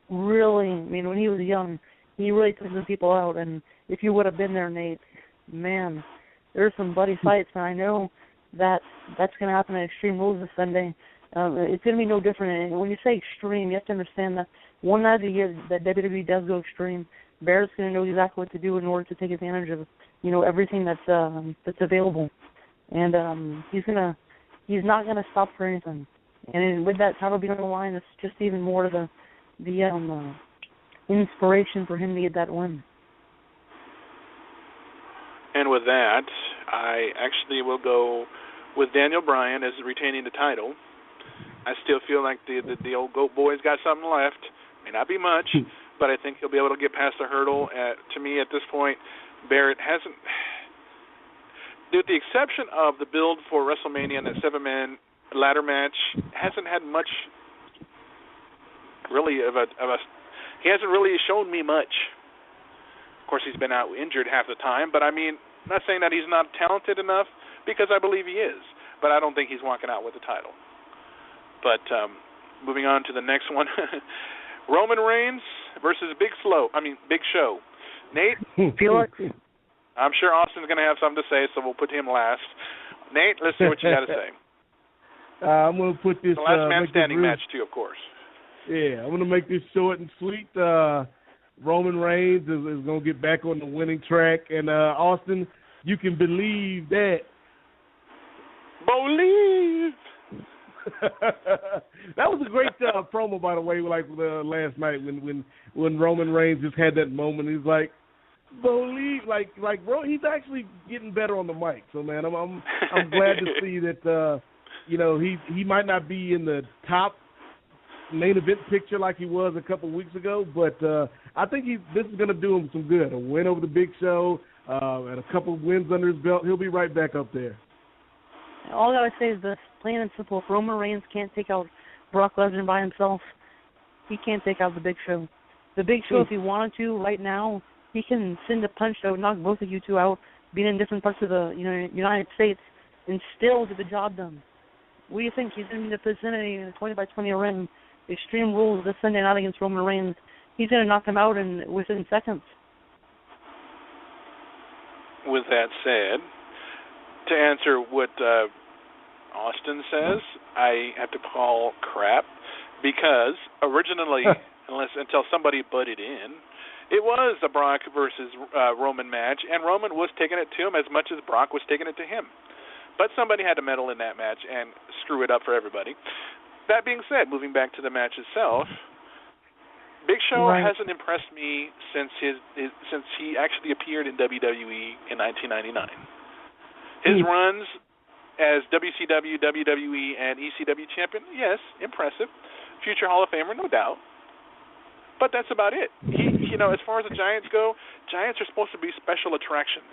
when he was young, he really took the people out. And if you would have been there, Nate, man, there's some bloody fights, and I know that's going to happen at Extreme Rules this Sunday. It's going to be no different. And when you say extreme, you have to understand that one night a year that WWE does go extreme, Barrett's going to know exactly what to do in order to take advantage of, everything that's available. And he's not going to stop for anything. And with that title being on the line, it's just even more of the inspiration for him to get that win.
And with that, I actually will go with Daniel Bryan as retaining the title. I still feel like the old GOAT boy's got something left. May not be much, but I think he'll be able to get past the hurdle. To me, at this point, Barrett hasn't, with the exception of the build for WrestleMania and that 7-man ladder match, hasn't had much really he hasn't really shown me much. Of course, he's been out injured half the time, but I mean, I'm not saying that he's not talented enough, because I believe he is, but I don't think he's walking out with the title. But moving on to the next one, Roman Reigns versus Big Show. Nate?
Felix?
I'm sure Austin's going to have something to say, so we'll put him last. Nate, let's see what you got to say.
I'm going to put this...
The last man standing match, too, of course.
Yeah, I'm going to make this short and sweet. Roman Reigns is going to get back on the winning track. And, Austin, you can believe that.
Believe!
That was a great promo, by the way. Like last night when Roman Reigns just had that moment, he's like, believe, bro, he's actually getting better on the mic. So man, I'm glad to see that. He might not be in the top main event picture like he was a couple of weeks ago, but I think this is going to do him some good. A win over the Big Show and a couple of wins under his belt, he'll be right back up there.
All I gotta say is this, plain and simple. If Roman Reigns can't take out Brock Lesnar by himself, he can't take out the Big Show. The Big Show, if he wanted to, right now, he can send a punch that would knock both of you two out, being in different parts of the United States, and still get the job done. What do you think? He's in the vicinity in a 20-by-20 ring, Extreme Rules this Sunday night against Roman Reigns. He's going to knock him out within seconds.
With that said, to answer what Austin says, I have to call crap because originally, until somebody butted in, it was a Brock versus Roman match, and Roman was taking it to him as much as Brock was taking it to him. But somebody had to meddle in that match and screw it up for everybody. That being said, moving back to the match itself, Big Show hasn't impressed me since he actually appeared in WWE in 1999. His runs as WCW, WWE, and ECW champion, yes, impressive. Future Hall of Famer, no doubt. But that's about it. As far as the Giants go, Giants are supposed to be special attractions.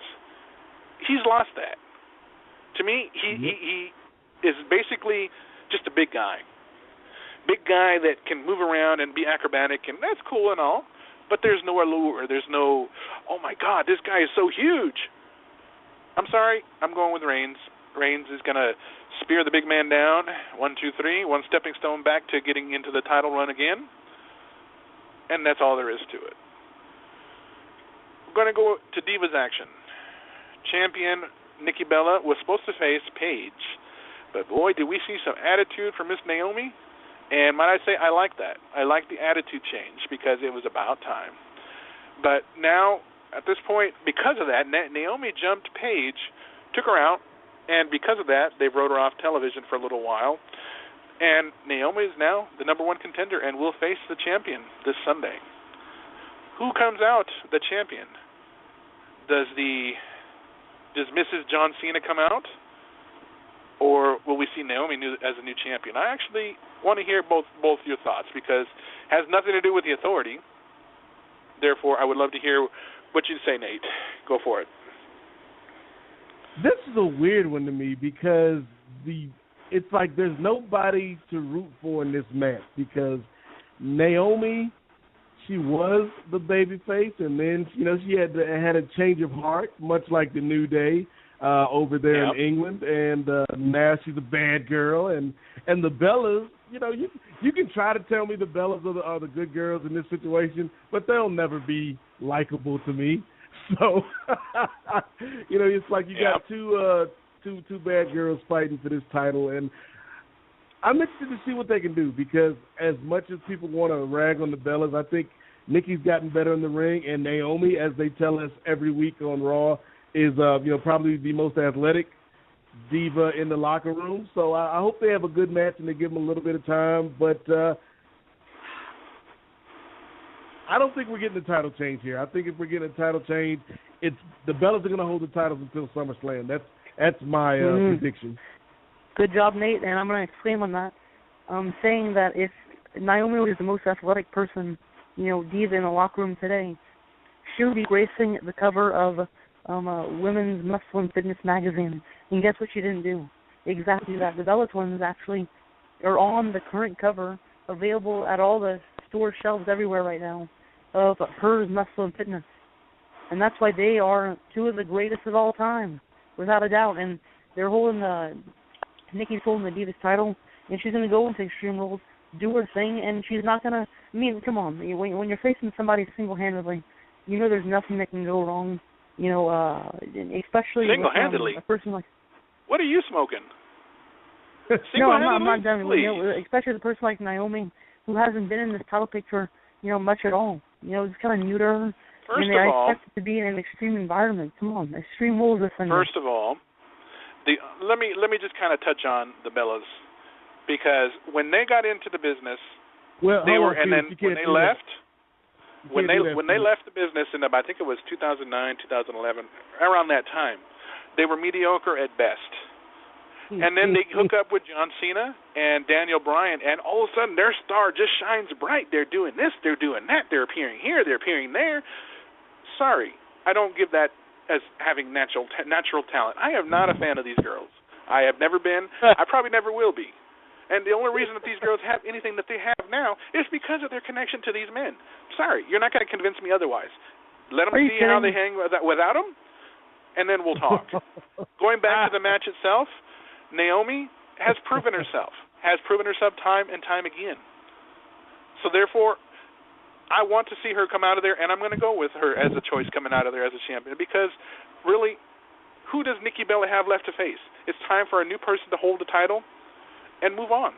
He's lost that. To me, he is basically just a big guy. Big guy that can move around and be acrobatic, and that's cool and all, but there's no allure. There's no, oh, my God, this guy is so huge. I'm sorry, I'm going with Reigns. Reigns is going to spear the big man down, 1, 2, 3, one stepping stone back to getting into the title run again, and that's all there is to it. We're going to go to Divas action. Champion Nikki Bella was supposed to face Paige, but boy, did we see some attitude from Miss Naomi, and might I say, I like that. I like the attitude change because it was about time. But now, at this point, because of that, Naomi jumped Paige, took her out, and because of that, they wrote her off television for a little while. And Naomi is now the number one contender and will face the champion this Sunday. Who comes out the champion? Does Mrs. John Cena come out? Or will we see Naomi as a new champion? I actually want to hear both your thoughts because it has nothing to do with the Authority. Therefore, I would love to hear what you say, Nate. Go for it.
This is a weird one to me because it's like there's nobody to root for in this match because Naomi, she was the babyface, and then she had a change of heart, much like the New Day over there in England, and now she's a bad girl, and the Bellas, you can try to tell me the Bellas are the good girls in this situation, but they'll never be likable to me. So it's like you got two bad girls fighting for this title, and I'm interested to see what they can do because as much as people want to rag on the Bellas, I think Nikki's gotten better in the ring, and Naomi, as they tell us every week on Raw, is probably the most athletic diva in the locker room. So I hope they have a good match and they give them a little bit of time. But I don't think we're getting a title change here. I think if we're getting a title change, it's the Bellas are going to hold the titles until SummerSlam. That's my prediction.
Good job, Nate, and I'm going to exclaim on that. Saying that if Naomi was the most athletic person, diva in the locker room today, she would be gracing the cover of Women's Muscle and Fitness magazine. And guess what she didn't do? Exactly that. The Bellas ones actually are on the current cover, available at all the store shelves everywhere right now, of Hers Muscle and Fitness. And that's why they are two of the greatest of all time, without a doubt. And they're holding Nikki's holding the Divas title, and she's going to go into Extreme Rules, do her thing, and she's not going to, come on, when you're facing somebody single-handedly, there's nothing that can go wrong, especially
single-handedly?
With, a person like...
What are you smoking?
No, I'm not done. Especially the person like Naomi, who hasn't been in this title picture, much at all. It's kind of new to her.
First
of all, I expect it to be in an extreme environment. Come on, Extreme Rules this Sunday.
First of all, let me just kind of touch on the Bellas because when they got into the business,
when they left
the business in I think it was 2009, 2011, around that time, they were mediocre at best. And then they hook up with John Cena and Daniel Bryan, and all of a sudden their star just shines bright. They're doing this, they're doing that, they're appearing here, they're appearing there. Sorry, I don't give that as having natural talent. I am not a fan of these girls. I have never been. I probably never will be. And the only reason that these girls have anything that they have now is because of their connection to these men. Sorry, you're not going to convince me otherwise. Let them see how they hang without them, and then we'll talk. Going back to the match itself, Naomi has proven herself time and time again. So therefore, I want to see her come out of there, and I'm going to go with her as a choice coming out of there as a champion, because really, who does Nikki Bella have left to face? It's time for a new person to hold the title and move on.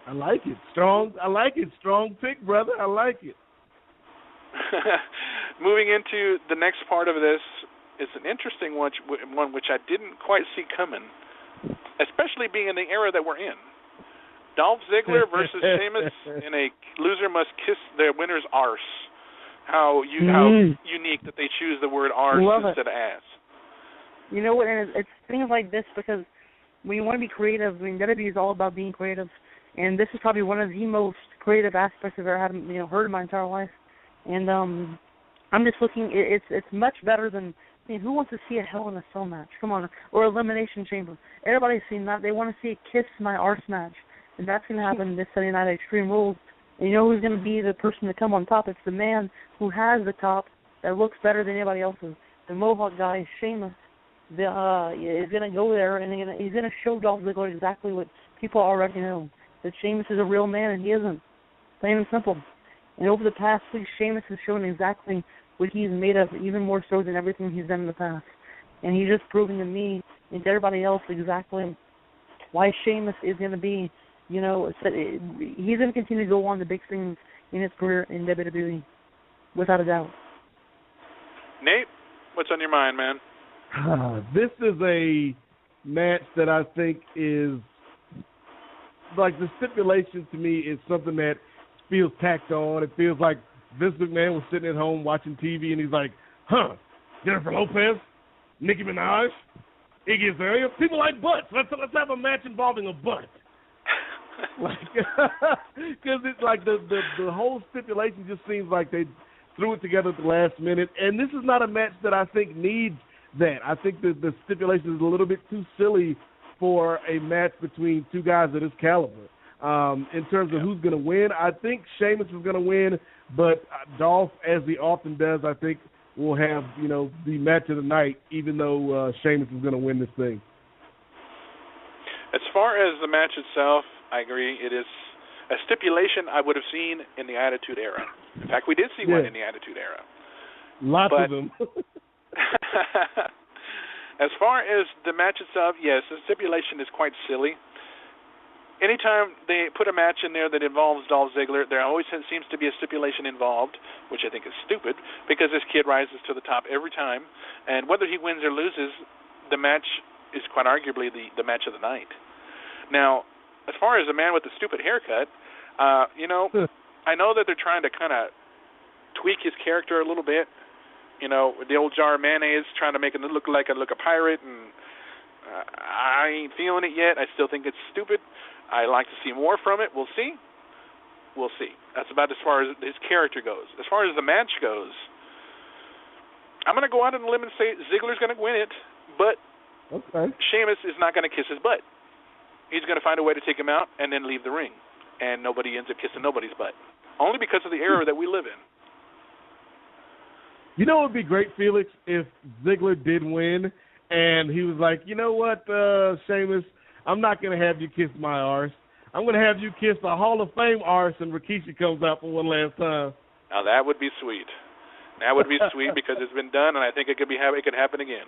I like it. Strong pick, brother. I like it.
Moving into the next part of this, it's an interesting one which I didn't quite see coming, especially being in the era that we're in. Dolph Ziggler versus Sheamus in a loser must kiss their winner's arse. How unique that they choose the word arse instead of ass.
You know what? And it's things like this, because when you want to be creative, I mean, WWE is all about being creative, and this is probably one of the most creative aspects I've ever had, heard in my entire life. And I'm just looking. It's much better than. I mean, who wants to see a Hell in a Cell match? Come on, or Elimination Chamber. Everybody's seen that. They want to see a Kiss My Arse match, and that's going to happen this Sunday night at Extreme Rules. And you know who's going to be the person to come on top? It's the man who has the top that looks better than anybody else's. The Mohawk guy, Sheamus, is going to go there, and he's going to show Dolph Ziggler exactly what people already know, that Sheamus is a real man, and he isn't. Plain and simple. And over the past week, Sheamus has shown exactly what he's made of, even more so than everything he's done in the past. And he's just proven to me and to everybody else exactly why Sheamus is going to be, he's going to continue to go on to big things in his career in WWE, without a doubt.
Nate, what's on your mind, man?
This is a match that I think is, like, the stipulation to me is something that feels tacked on. It feels like Vince McMahon was sitting at home watching TV, and he's like, Jennifer Lopez, Nicki Minaj, Iggy Azalea, people like butts. Let's have a match involving a butt. Because it's like the whole stipulation just seems like they threw it together at the last minute. And this is not a match that I think needs that. I think that the stipulation is a little bit too silly for a match between two guys of this caliber. In terms of who's going to win, I think Sheamus is going to win, but Dolph, as he often does, I think will have, the match of the night, even though Sheamus is going to win this thing.
As far as the match itself, I agree. It is a stipulation I would have seen in the Attitude Era. In fact, we did see one in the Attitude Era.
Lots of them.
As far as the match itself, yes, the stipulation is quite silly. Anytime they put a match in there that involves Dolph Ziggler, there always seems to be a stipulation involved, which I think is stupid, because this kid rises to the top every time. And whether he wins or loses, the match is quite arguably the match of the night. Now, as far as the man with the stupid haircut, I know that they're trying to kind of tweak his character a little bit. With the old jar of mayonnaise, trying to make him look a pirate, and I ain't feeling it yet. I still think it's stupid. I'd like to see more from it. We'll see. That's about as far as his character goes. As far as the match goes, I'm going to go out on a limb and say Ziggler's going to win it, but Sheamus is not going to kiss his butt. He's going to find a way to take him out and then leave the ring, and nobody ends up kissing nobody's butt, only because of the era that we live in.
It would be great, Felix, if Ziggler did win, and he was like, you know what, Sheamus, I'm not going to have you kiss my arse. I'm going to have you kiss the Hall of Fame arse, and Rikishi comes out for one last time.
Now, that would be sweet. That would be sweet because it's been done, and I think it could happen again.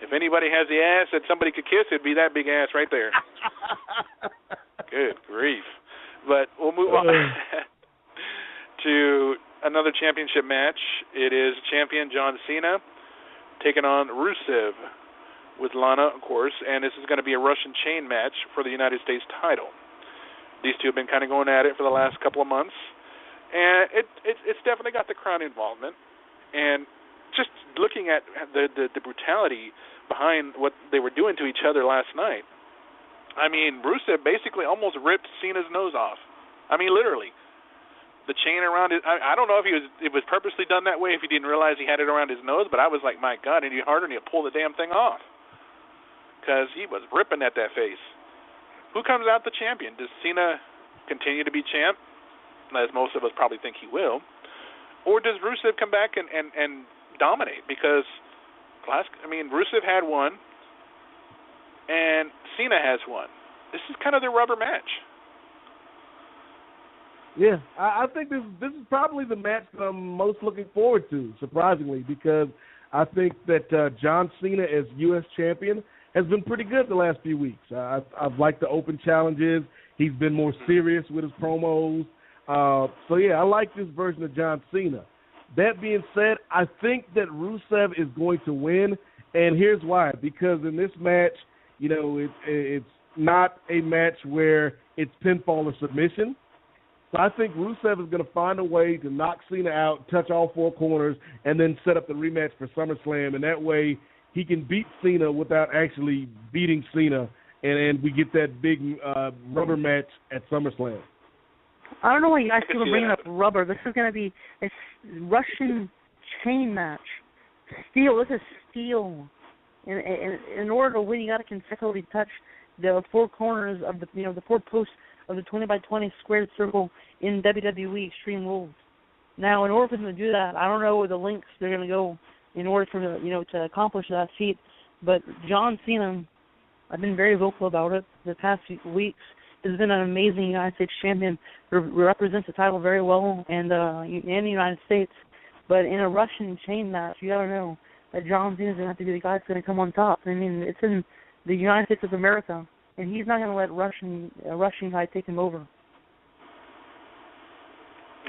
If anybody has the ass that somebody could kiss, it'd be that big ass right there. Good grief. But we'll move on to another championship match. It is champion John Cena taking on Rusev with Lana, of course, and this is going to be a Russian chain match for the United States title. These two have been kind of going at it for the last couple of months, and it's definitely got the crowd involvement. And just looking at the brutality behind what they were doing to each other last night, I mean, Rusev basically almost ripped Cena's nose off. I mean, literally. The chain around it, I don't know if it was purposely done that way, if he didn't realize he had it around his nose, but I was like, my God, and he harder and he'd pull the damn thing off. Because he was ripping at that face. Who comes out the champion? Does Cena continue to be champ, as most of us probably think he will? Or does Rusev come back and dominate? Because, Rusev had one, and Cena has one. This is kind of their rubber match.
Yeah, I think this is probably the match that I'm most looking forward to, surprisingly, because I think that John Cena as U.S. champion has been pretty good the last few weeks. I've liked the open challenges. He's been more serious with his promos. So, yeah, I like this version of John Cena. That being said, I think that Rusev is going to win, and here's why. Because in this match, it's not a match where it's pinfall or submission. So I think Rusev is going to find a way to knock Cena out, touch all four corners, and then set up the rematch for SummerSlam. And that way he can beat Cena without actually beating Cena, and we get that big rubber match at SummerSlam.
I don't know why you guys keep bringing up rubber. This is going to be a Russian chain match. Steel. This is steel. In order to win, you got to consecutively touch the four corners of the four posts of the 20-by-20 squared circle in WWE Extreme Rules. Now, in order for them to do that, I don't know where the links they're going to go in order for them, to accomplish that feat. But John Cena, I've been very vocal about it the past few weeks. Has been an amazing United States champion. Represents the title very well and in the United States. But in a Russian chain match, you got to know that John Cena is going to have to be the guy that's going to come on top. I mean, it's in the United States of America. And he's not going to let a Russian guy take him over.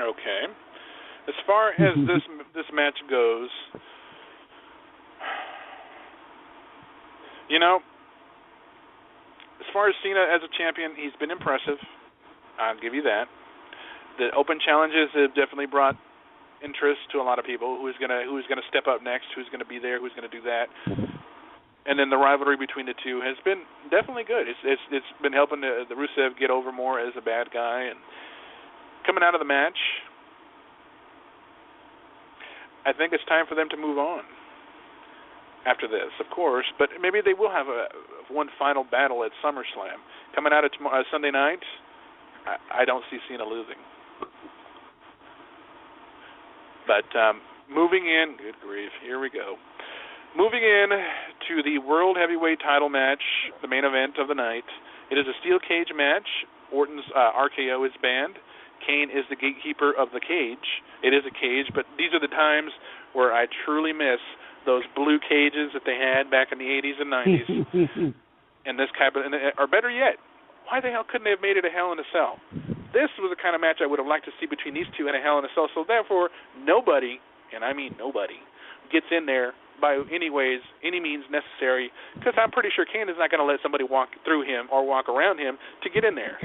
Okay. As far as this match goes, as far as Cena as a champion, he's been impressive. I'll give you that. The open challenges have definitely brought interest to a lot of people. Who's gonna step up next? Who's going to be there? Who's going to do that? And then the rivalry between the two has been definitely good. It's been helping the Rusev get over more as a bad guy. And coming out of the match, I think it's time for them to move on after this, of course. But maybe they will have one final battle at SummerSlam. Coming out of Sunday night, I don't see Cena losing. But moving in, good grief, here we go. Moving in to the World Heavyweight title match, the main event of the night. It is a steel cage match. Orton's RKO is banned. Kane is the gatekeeper of the cage. It is a cage, but these are the times where I truly miss those blue cages that they had back in the 80s and 90s. And this type of, or better yet, why the hell couldn't they have made it a Hell in a Cell? This was the kind of match I would have liked to see between these two in a Hell in a Cell. So therefore, nobody, and I mean nobody, gets in there by any means necessary, because I'm pretty sure Kane is not going to let somebody walk through him or walk around him to get in there.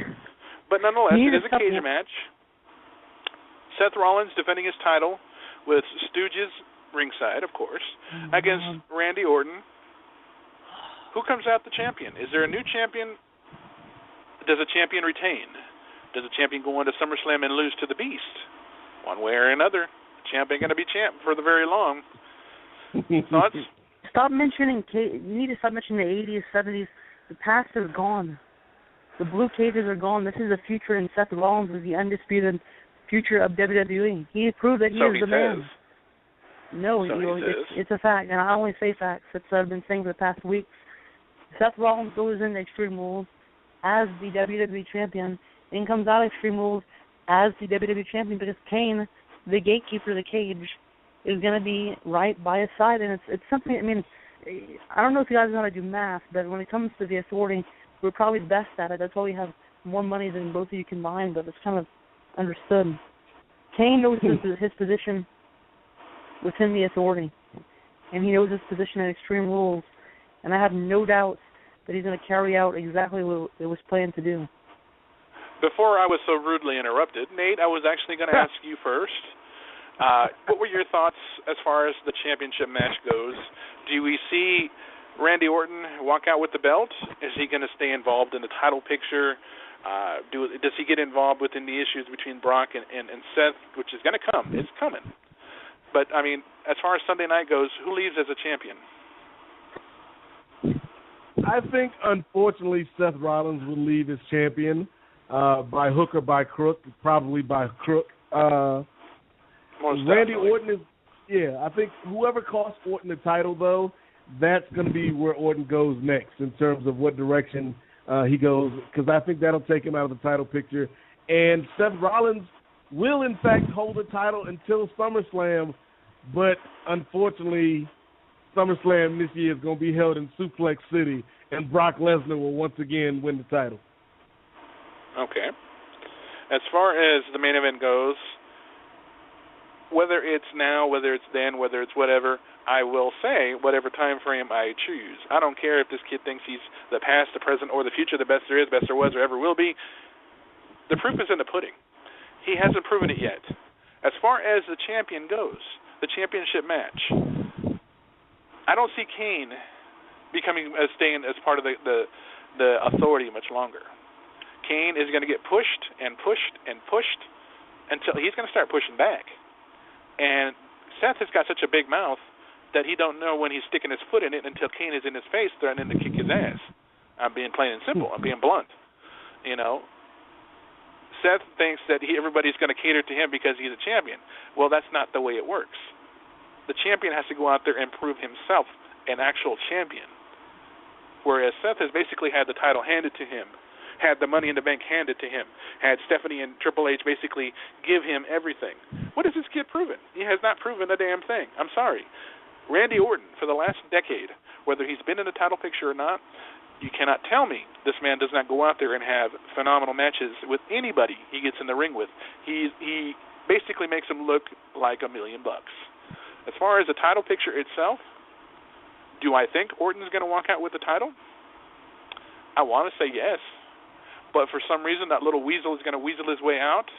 But nonetheless, it is a cage match. Seth Rollins defending his title with Stooges ringside, of course, against Randy Orton. Who comes out the champion? Is there a new champion? Does a champion retain? Does a champion go on to SummerSlam and lose to the Beast? One way or another, the champ ain't going to be champ for the very long. Thoughts?
Stop mentioning you need to stop mentioning the 80s, 70s. The past is gone. The blue cages are gone. This is the future, and Seth Rollins is the undisputed future of WWE. He proved that he is the man. No, it's a fact, and I only say facts. That's what I've been saying for the past weeks. Seth Rollins goes into Extreme Rules as the WWE champion and comes out of Extreme Rules as the WWE champion because Kane, the gatekeeper of the cage, is going to be right by his side. And it's something, I mean, I don't know if you guys know how to do math, but when it comes to the authority, we're probably best at it. That's why we have more money than both of you combined, but it's kind of understood. Kane knows his position within the authority, and he knows his position at Extreme Rules. And I have no doubt that he's going to carry out exactly what it was planned to do.
Before I was so rudely interrupted, Nate, I was actually going to ask you first. What were your thoughts as far as the championship match goes? Do we see Randy Orton walk out with the belt? Is he going to stay involved in the title picture? Does he get involved within the issues between Brock and Seth, which is going to come? It's coming. But, I mean, as far as Sunday night goes, who leaves as a champion?
I think, unfortunately, Seth Rollins will leave as champion by hook or by crook, probably by crook. Randy Orton is, I think whoever costs Orton the title, though, that's going to be where Orton goes next in terms of what direction he goes, because I think that'll take him out of the title picture. And Seth Rollins will, in fact, hold the title until SummerSlam, but unfortunately, SummerSlam this year is going to be held in Suplex City, and Brock Lesnar will once again win the title.
Okay. As far as the main event goes, whether it's now, whether it's then, whether it's whatever, I will say whatever time frame I choose. I don't care if this kid thinks he's the past, the present, or the future, the best there is, best there was, or ever will be. The proof is in the pudding. He hasn't proven it yet. As far as the champion goes, the championship match, I don't see Kane staying as part of the authority much longer. Kane is going to get pushed and pushed and pushed until he's going to start pushing back. And Seth has got such a big mouth that he don't know when he's sticking his foot in it until Kane is in his face threatening to kick his ass. I'm being plain and simple. I'm being blunt. You know, Seth thinks that everybody's going to cater to him because he's a champion. Well, that's not the way it works. The champion has to go out there and prove himself an actual champion. Whereas Seth has basically had the title handed to him, had the Money in the Bank handed to him, had Stephanie and Triple H basically give him everything. What has this kid proven? He has not proven a damn thing. I'm sorry. Randy Orton, for the last decade, whether he's been in the title picture or not, you cannot tell me this man does not go out there and have phenomenal matches with anybody he gets in the ring with. He basically makes him look like $1 million. As far as the title picture itself, do I think Orton's going to walk out with the title? I want to say yes. But for some reason, that little weasel is going to weasel his way out,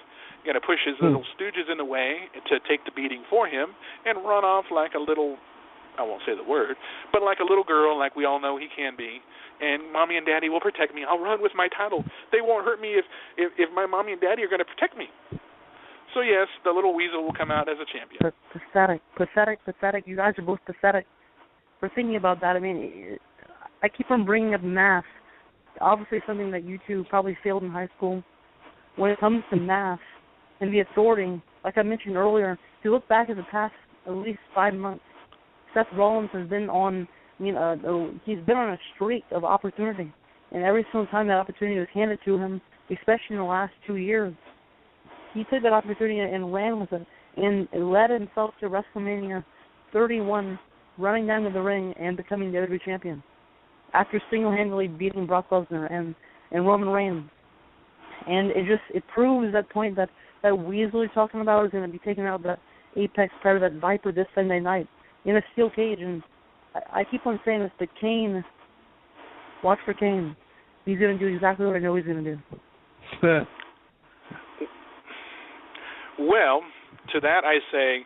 going to push his little stooges in the way to take the beating for him and run off like a little, I won't say the word, but like a little girl like we all know he can be. And Mommy and Daddy will protect me. I'll run with my title. They won't hurt me if my Mommy and Daddy are going to protect me. So, yes, the little weasel will come out as a champion.
Pathetic. You guys are both pathetic for thinking about that. I mean, I keep on bringing up math. Obviously something that you two probably failed in high school. When it comes to math and the authority, like I mentioned earlier, if you look back at the past at least 5 months, Seth Rollins has been on, he's been on a streak of opportunity. And every single time that opportunity was handed to him, especially in the last 2 years, he took that opportunity and ran with it and led himself to WrestleMania 31, running down to the ring and becoming the WWE champion, after single-handedly beating Brock Lesnar and Roman Reigns. And it proves that point that weasel you're talking about is going to be taking out that apex predator, that viper, this Sunday night in a steel cage. And I keep on saying this, but Kane, watch for Kane. He's going to do exactly what I know he's going to do.
Well, to that I say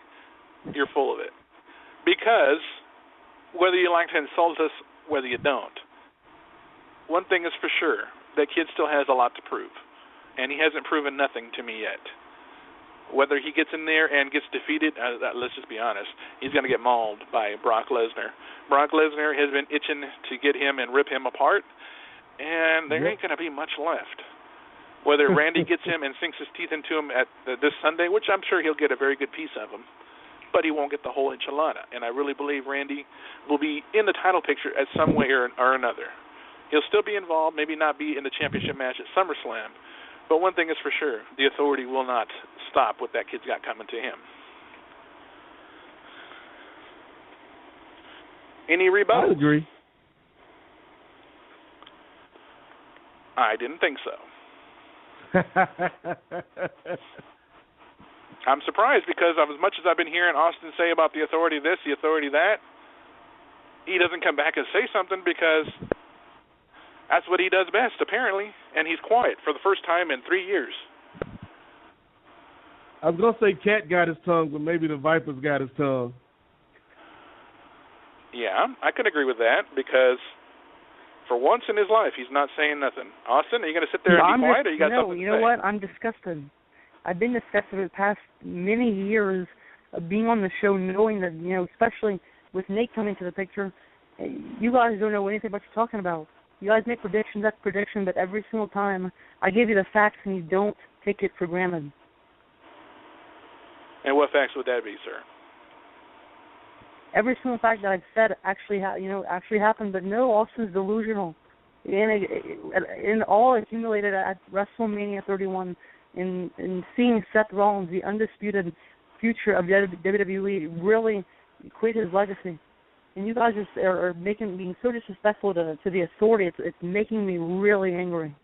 you're full of it. Because whether you like to insult us, whether you don't, one thing is for sure, that kid still has a lot to prove, and he hasn't proven nothing to me yet. Whether he gets in there and gets defeated, let's just be honest, he's going to get mauled by Brock Lesnar. Brock Lesnar has been itching to get him and rip him apart, and there ain't going to be much left. Whether Randy gets him and sinks his teeth into him at this Sunday, which I'm sure he'll get a very good piece of him, but he won't get the whole enchilada. And I really believe Randy will be in the title picture at some way or another. He'll still be involved, maybe not be in the championship match at SummerSlam, but one thing is for sure, the authority will not stop what that kid's got coming to him. Any rebuttal?
I agree.
I didn't think so. I'm surprised because of as much as I've been hearing Austin say about the authority this, the authority that, he doesn't come back and say something because that's what he does best, apparently, and he's quiet for the first time in 3 years.
I was going to say Cat got his tongue, but maybe the Vipers got his tongue.
Yeah, I can agree with that because for once in his life, he's not saying nothing. Austin, are you going to sit there and be quiet, or you got something to say?
You know what? I'm disgusted. I've been disgusted for the past many years of being on the show, knowing that, especially with Nate coming to the picture, you guys don't know anything about what you're talking about. You guys make predictions after prediction, but every single time I give you the facts and you don't take it for granted.
And what facts would that be, sir?
Every single fact that I've said actually happened, but no, Austin's delusional. In all accumulated at WrestleMania 31, in seeing Seth Rollins, the undisputed future of WWE, really quit his legacy. And you guys are being so disrespectful to the authority. It's making me really angry.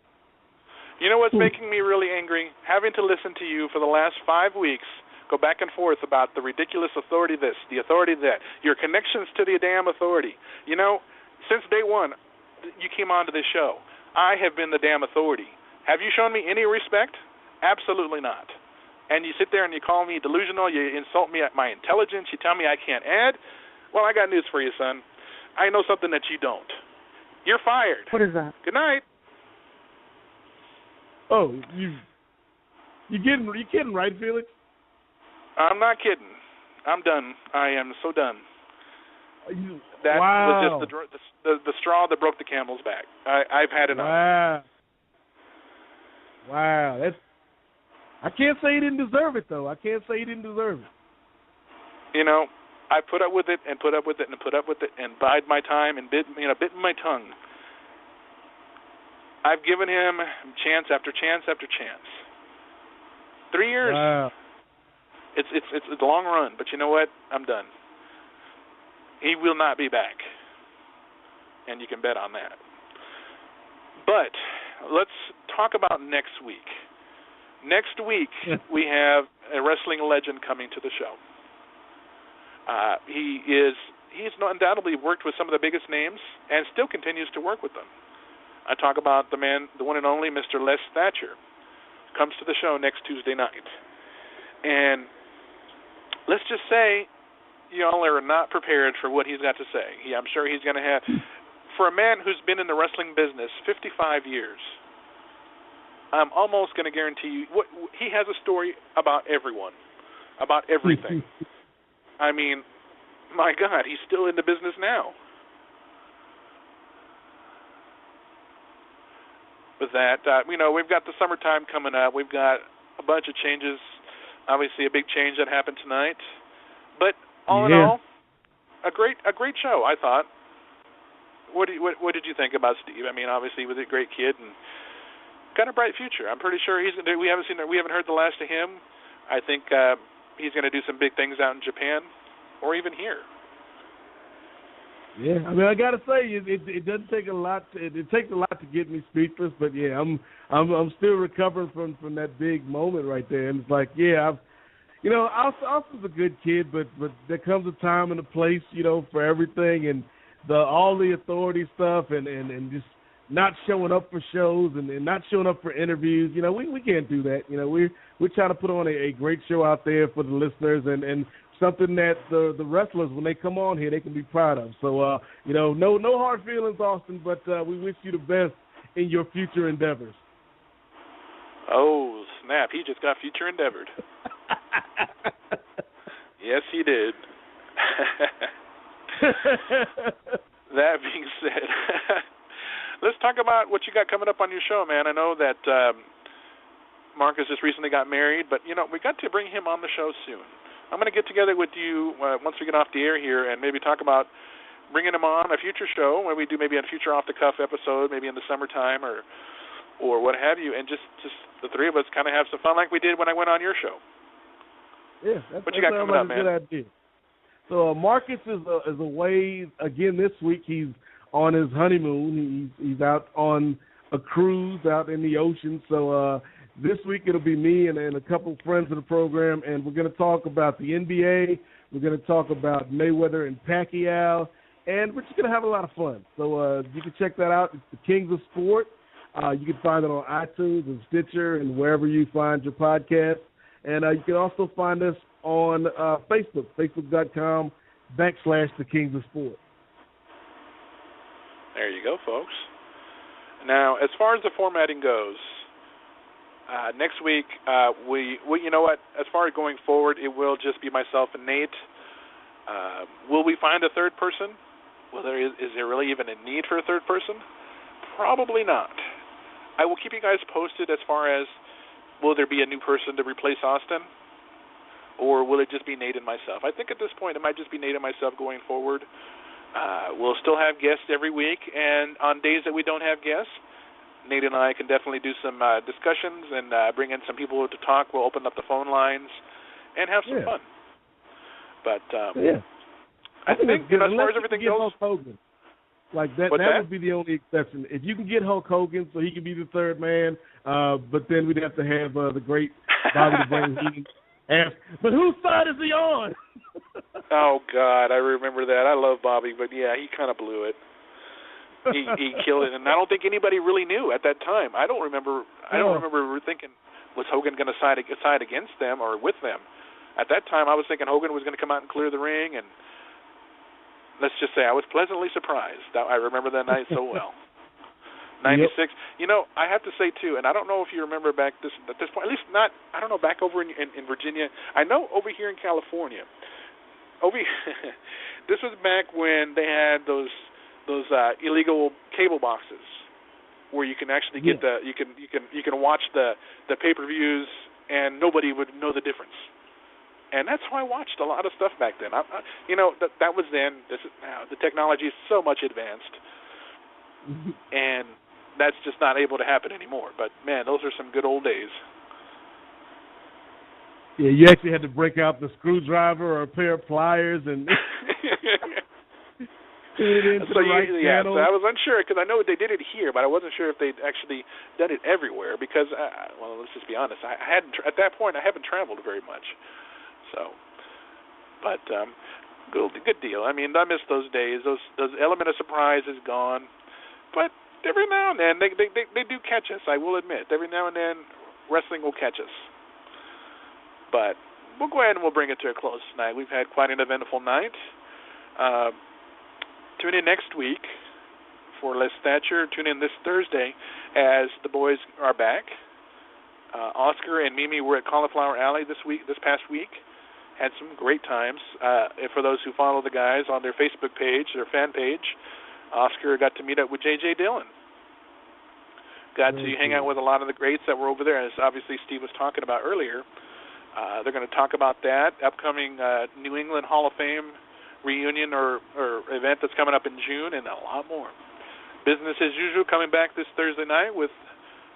You know what's making me really angry? Having to listen to you for the last 5 weeks go back and forth about the ridiculous authority this, the authority that, your connections to the damn authority. Since day one, you came onto this show. I have been the damn authority. Have you shown me any respect? Absolutely not. And you sit there and you call me delusional, you insult me at my intelligence, you tell me I can't add. Well, I got news for you, son. I know something that you don't. You're fired.
What is that?
Good night.
Oh, you kidding, right, Felix?
I'm not kidding. I'm done. I am so done. That
wow.
was just the straw that broke the camel's back. I've had enough.
Wow. I can't say he didn't deserve it, though. I can't say he didn't deserve it.
I put up with it and put up with it and put up with it and bide my time and bit my tongue. I've given him chance after chance after chance. 3 years.
Wow.
It's a long run, but you know what? I'm done. He will not be back, and you can bet on that. But let's talk about next week. Next week, we have a wrestling legend coming to the show. He's undoubtedly worked with some of the biggest names and still continues to work with them. I talk about the one and only Mr. Les Thatcher. Comes to the show next Tuesday night. And let's just say y'all are not prepared for what he's got to say. I'm sure he's going to have, for a man who's been in the wrestling business 55 years, I'm almost going to guarantee you, he has a story about everyone, about everything. I mean, my God, he's still in the business now. With that, we've got the summertime coming up. We've got a bunch of changes. Obviously, a big change that happened tonight. But all in all, a great show, I thought. What did you think about Steve? I mean, obviously, he was a great kid and got a bright future. I'm pretty sure we haven't heard the last of him. I think he's going to do some big things out in Japan or even here.
Yeah, I mean, I gotta say, it doesn't take a lot. It takes a lot to get me speechless, but yeah, I'm still recovering from that big moment right there. And it's like, yeah, Austin's a good kid, but there comes a time and a place, for everything, and all the authority stuff, and just not showing up for shows and not showing up for interviews. We can't do that. We're trying to put on a great show out there for the listeners and something that the wrestlers, when they come on here, they can be proud of. So, no hard feelings, Austin, but we wish you the best in your future endeavors.
Oh, snap. He just got future endeavored. Yes, he did. That being said, let's talk about what you got coming up on your show, man. I know that Marcus just recently got married, but, we got to bring him on the show soon. I'm going to get together with you once we get off the air here and maybe talk about bringing him on a future show, where we do maybe a future off-the-cuff episode, maybe in the summertime or what have you, and just the three of us kind of have some fun like we did when I went on your show.
Yeah, what you got
coming up, man?
Good idea. So Marcus is away again this week. He's on his honeymoon. He's out on a cruise out in the ocean. So this week it'll be me and a couple friends of the program, and we're going to talk about the NBA. We're going to talk about Mayweather and Pacquiao, and we're just going to have a lot of fun. So you can check that out. It's the Kings of Sport. You can find it on iTunes and Stitcher and wherever you find your podcast. And you can also find us on Facebook, facebook.com/the Kings of Sport.
There you go, folks. Now, as far as the formatting goes, next week, we you know what? As far as going forward, it will just be myself and Nate. Will we find a third person? Well, is there really even a need for a third person? Probably not. I will keep you guys posted as far as will there be a new person to replace Austin, or will it just be Nate and myself? I think at this point it might just be Nate and myself going forward. We'll still have guests every week, and on days that we don't have guests, Nate and I can definitely do some discussions and bring in some people to talk. We'll open up the phone lines and have some fun. But I think as far as everything goes,
Hogan. Like that would be the only exception. If you can get Hulk Hogan so he can be the third man, but then we'd have to have the great Bobby the Brain Heenan ask, but whose side is he on?
Oh, God, I remember that. I love Bobby, but, yeah, he kind of blew it. He killed it, and I don't think anybody really knew at that time. I don't remember thinking, was Hogan going to side against them or with them? At that time, I was thinking Hogan was going to come out and clear the ring, and let's just say I was pleasantly surprised. I remember that night so well. 96. Yep. You know, I have to say, too, and I don't know if you remember back at this point, at least not, I don't know, back over in Virginia. I know over here in California. This was back when they had those illegal cable boxes where you can actually get you can watch the pay-per-views and nobody would know the difference. And that's how I watched a lot of stuff back then. That was then. This is now. The technology is so much advanced, and that's just not able to happen anymore. But man, those are some good old days.
Yeah, you actually had to break out the screwdriver or a pair of pliers and tune it into the right channel.
So I was unsure because I know they did it here, but I wasn't sure if they'd actually done it everywhere because, well, let's just be honest. I hadn't at that point. I haven't traveled very much. So, but good deal. I mean, I miss those days. Those element of surprise is gone. But every now and then they do catch us. I will admit, every now and then wrestling will catch us. But we'll go ahead and we'll bring it to a close tonight. We've had quite an eventful night. Tune in next week for Les Thatcher. Tune in this Thursday as the boys are back. Oscar and Mimi were at Cauliflower Alley this past week. Had some great times. For those who follow the guys on their Facebook page, their fan page, Oscar got to meet up with J.J. Dillon. Got to hang out with a lot of the greats that were over there, as obviously Steve was talking about earlier. They're going to talk about that upcoming New England Hall of Fame reunion or event that's coming up in June, and a lot more. Business as usual coming back this Thursday night with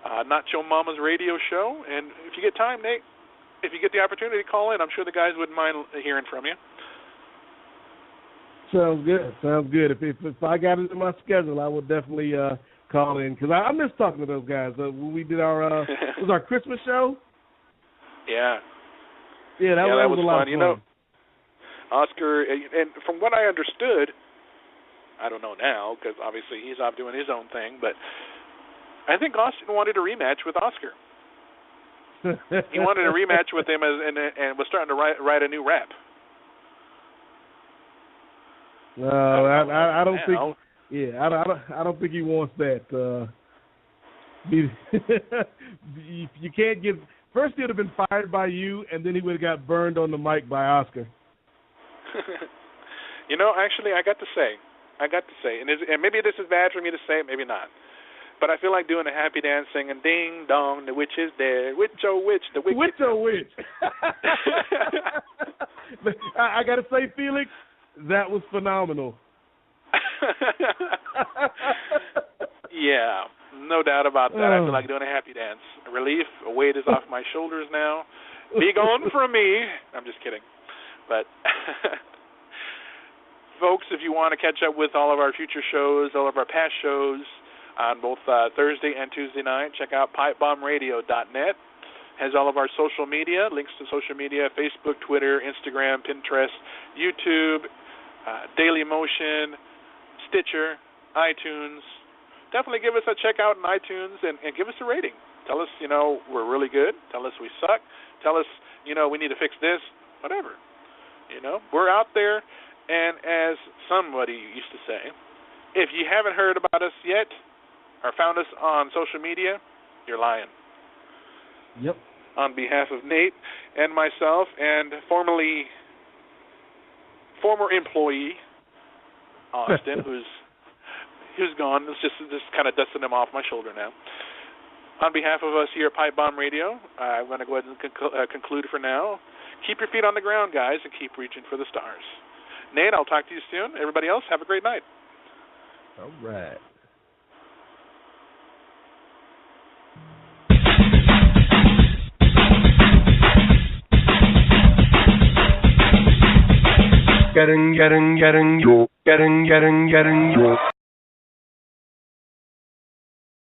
Nacho Mama's radio show. And if you get time, Nate, if you get the opportunity to call in, I'm sure the guys wouldn't mind hearing from you.
Sounds good. If I got it in my schedule, I would definitely call in because I miss talking to those guys. When we did our it was our Christmas show.
Yeah.
Yeah, that was a lot of fun.
You know, Oscar, and from what I understood, I don't know now because obviously he's off doing his own thing, but I think Austin wanted a rematch with Oscar. He wanted a rematch with him and was starting to write a new rap.
No, I don't think. Yeah, I don't think he wants that. You can't give. First, he would have been fired by you, and then he would have got burned on the mic by Oscar.
You know, actually, I got to say, and maybe this is bad for me to say, maybe not. But I feel like doing a happy dance singing, ding dong, the witch is dead. Witch, oh witch, the witch.
Witch, oh witch. I got to say, Felix, that was phenomenal.
Yeah, no doubt about that. I feel like doing a happy dance. Relief, a weight is off my shoulders now. Be gone from me. I'm just kidding. But, folks, if you want to catch up with all of our future shows, all of our past shows, on both Thursday and Tuesday night, check out pipebombradio.net. Has all of our social media, links to social media, Facebook, Twitter, Instagram, Pinterest, YouTube, Daily Motion, Stitcher, iTunes. Definitely give us a check out on iTunes and give us a rating. Tell us, we're really good. Tell us we suck. Tell us, we need to fix this. Whatever. We're out there, and as somebody used to say, if you haven't heard about us yet or found us on social media, you're lying.
Yep.
On behalf of Nate and myself and former employee Austin, who's gone. It's just kind of dusting him off my shoulder now. On behalf of us here at Pipebomb Radio, I'm going to go ahead and conclude for now. Keep your feet on the ground, guys, and keep reaching for the stars. Nate, I'll talk to you soon. Everybody else, have a great night.
All right.
Getting yo.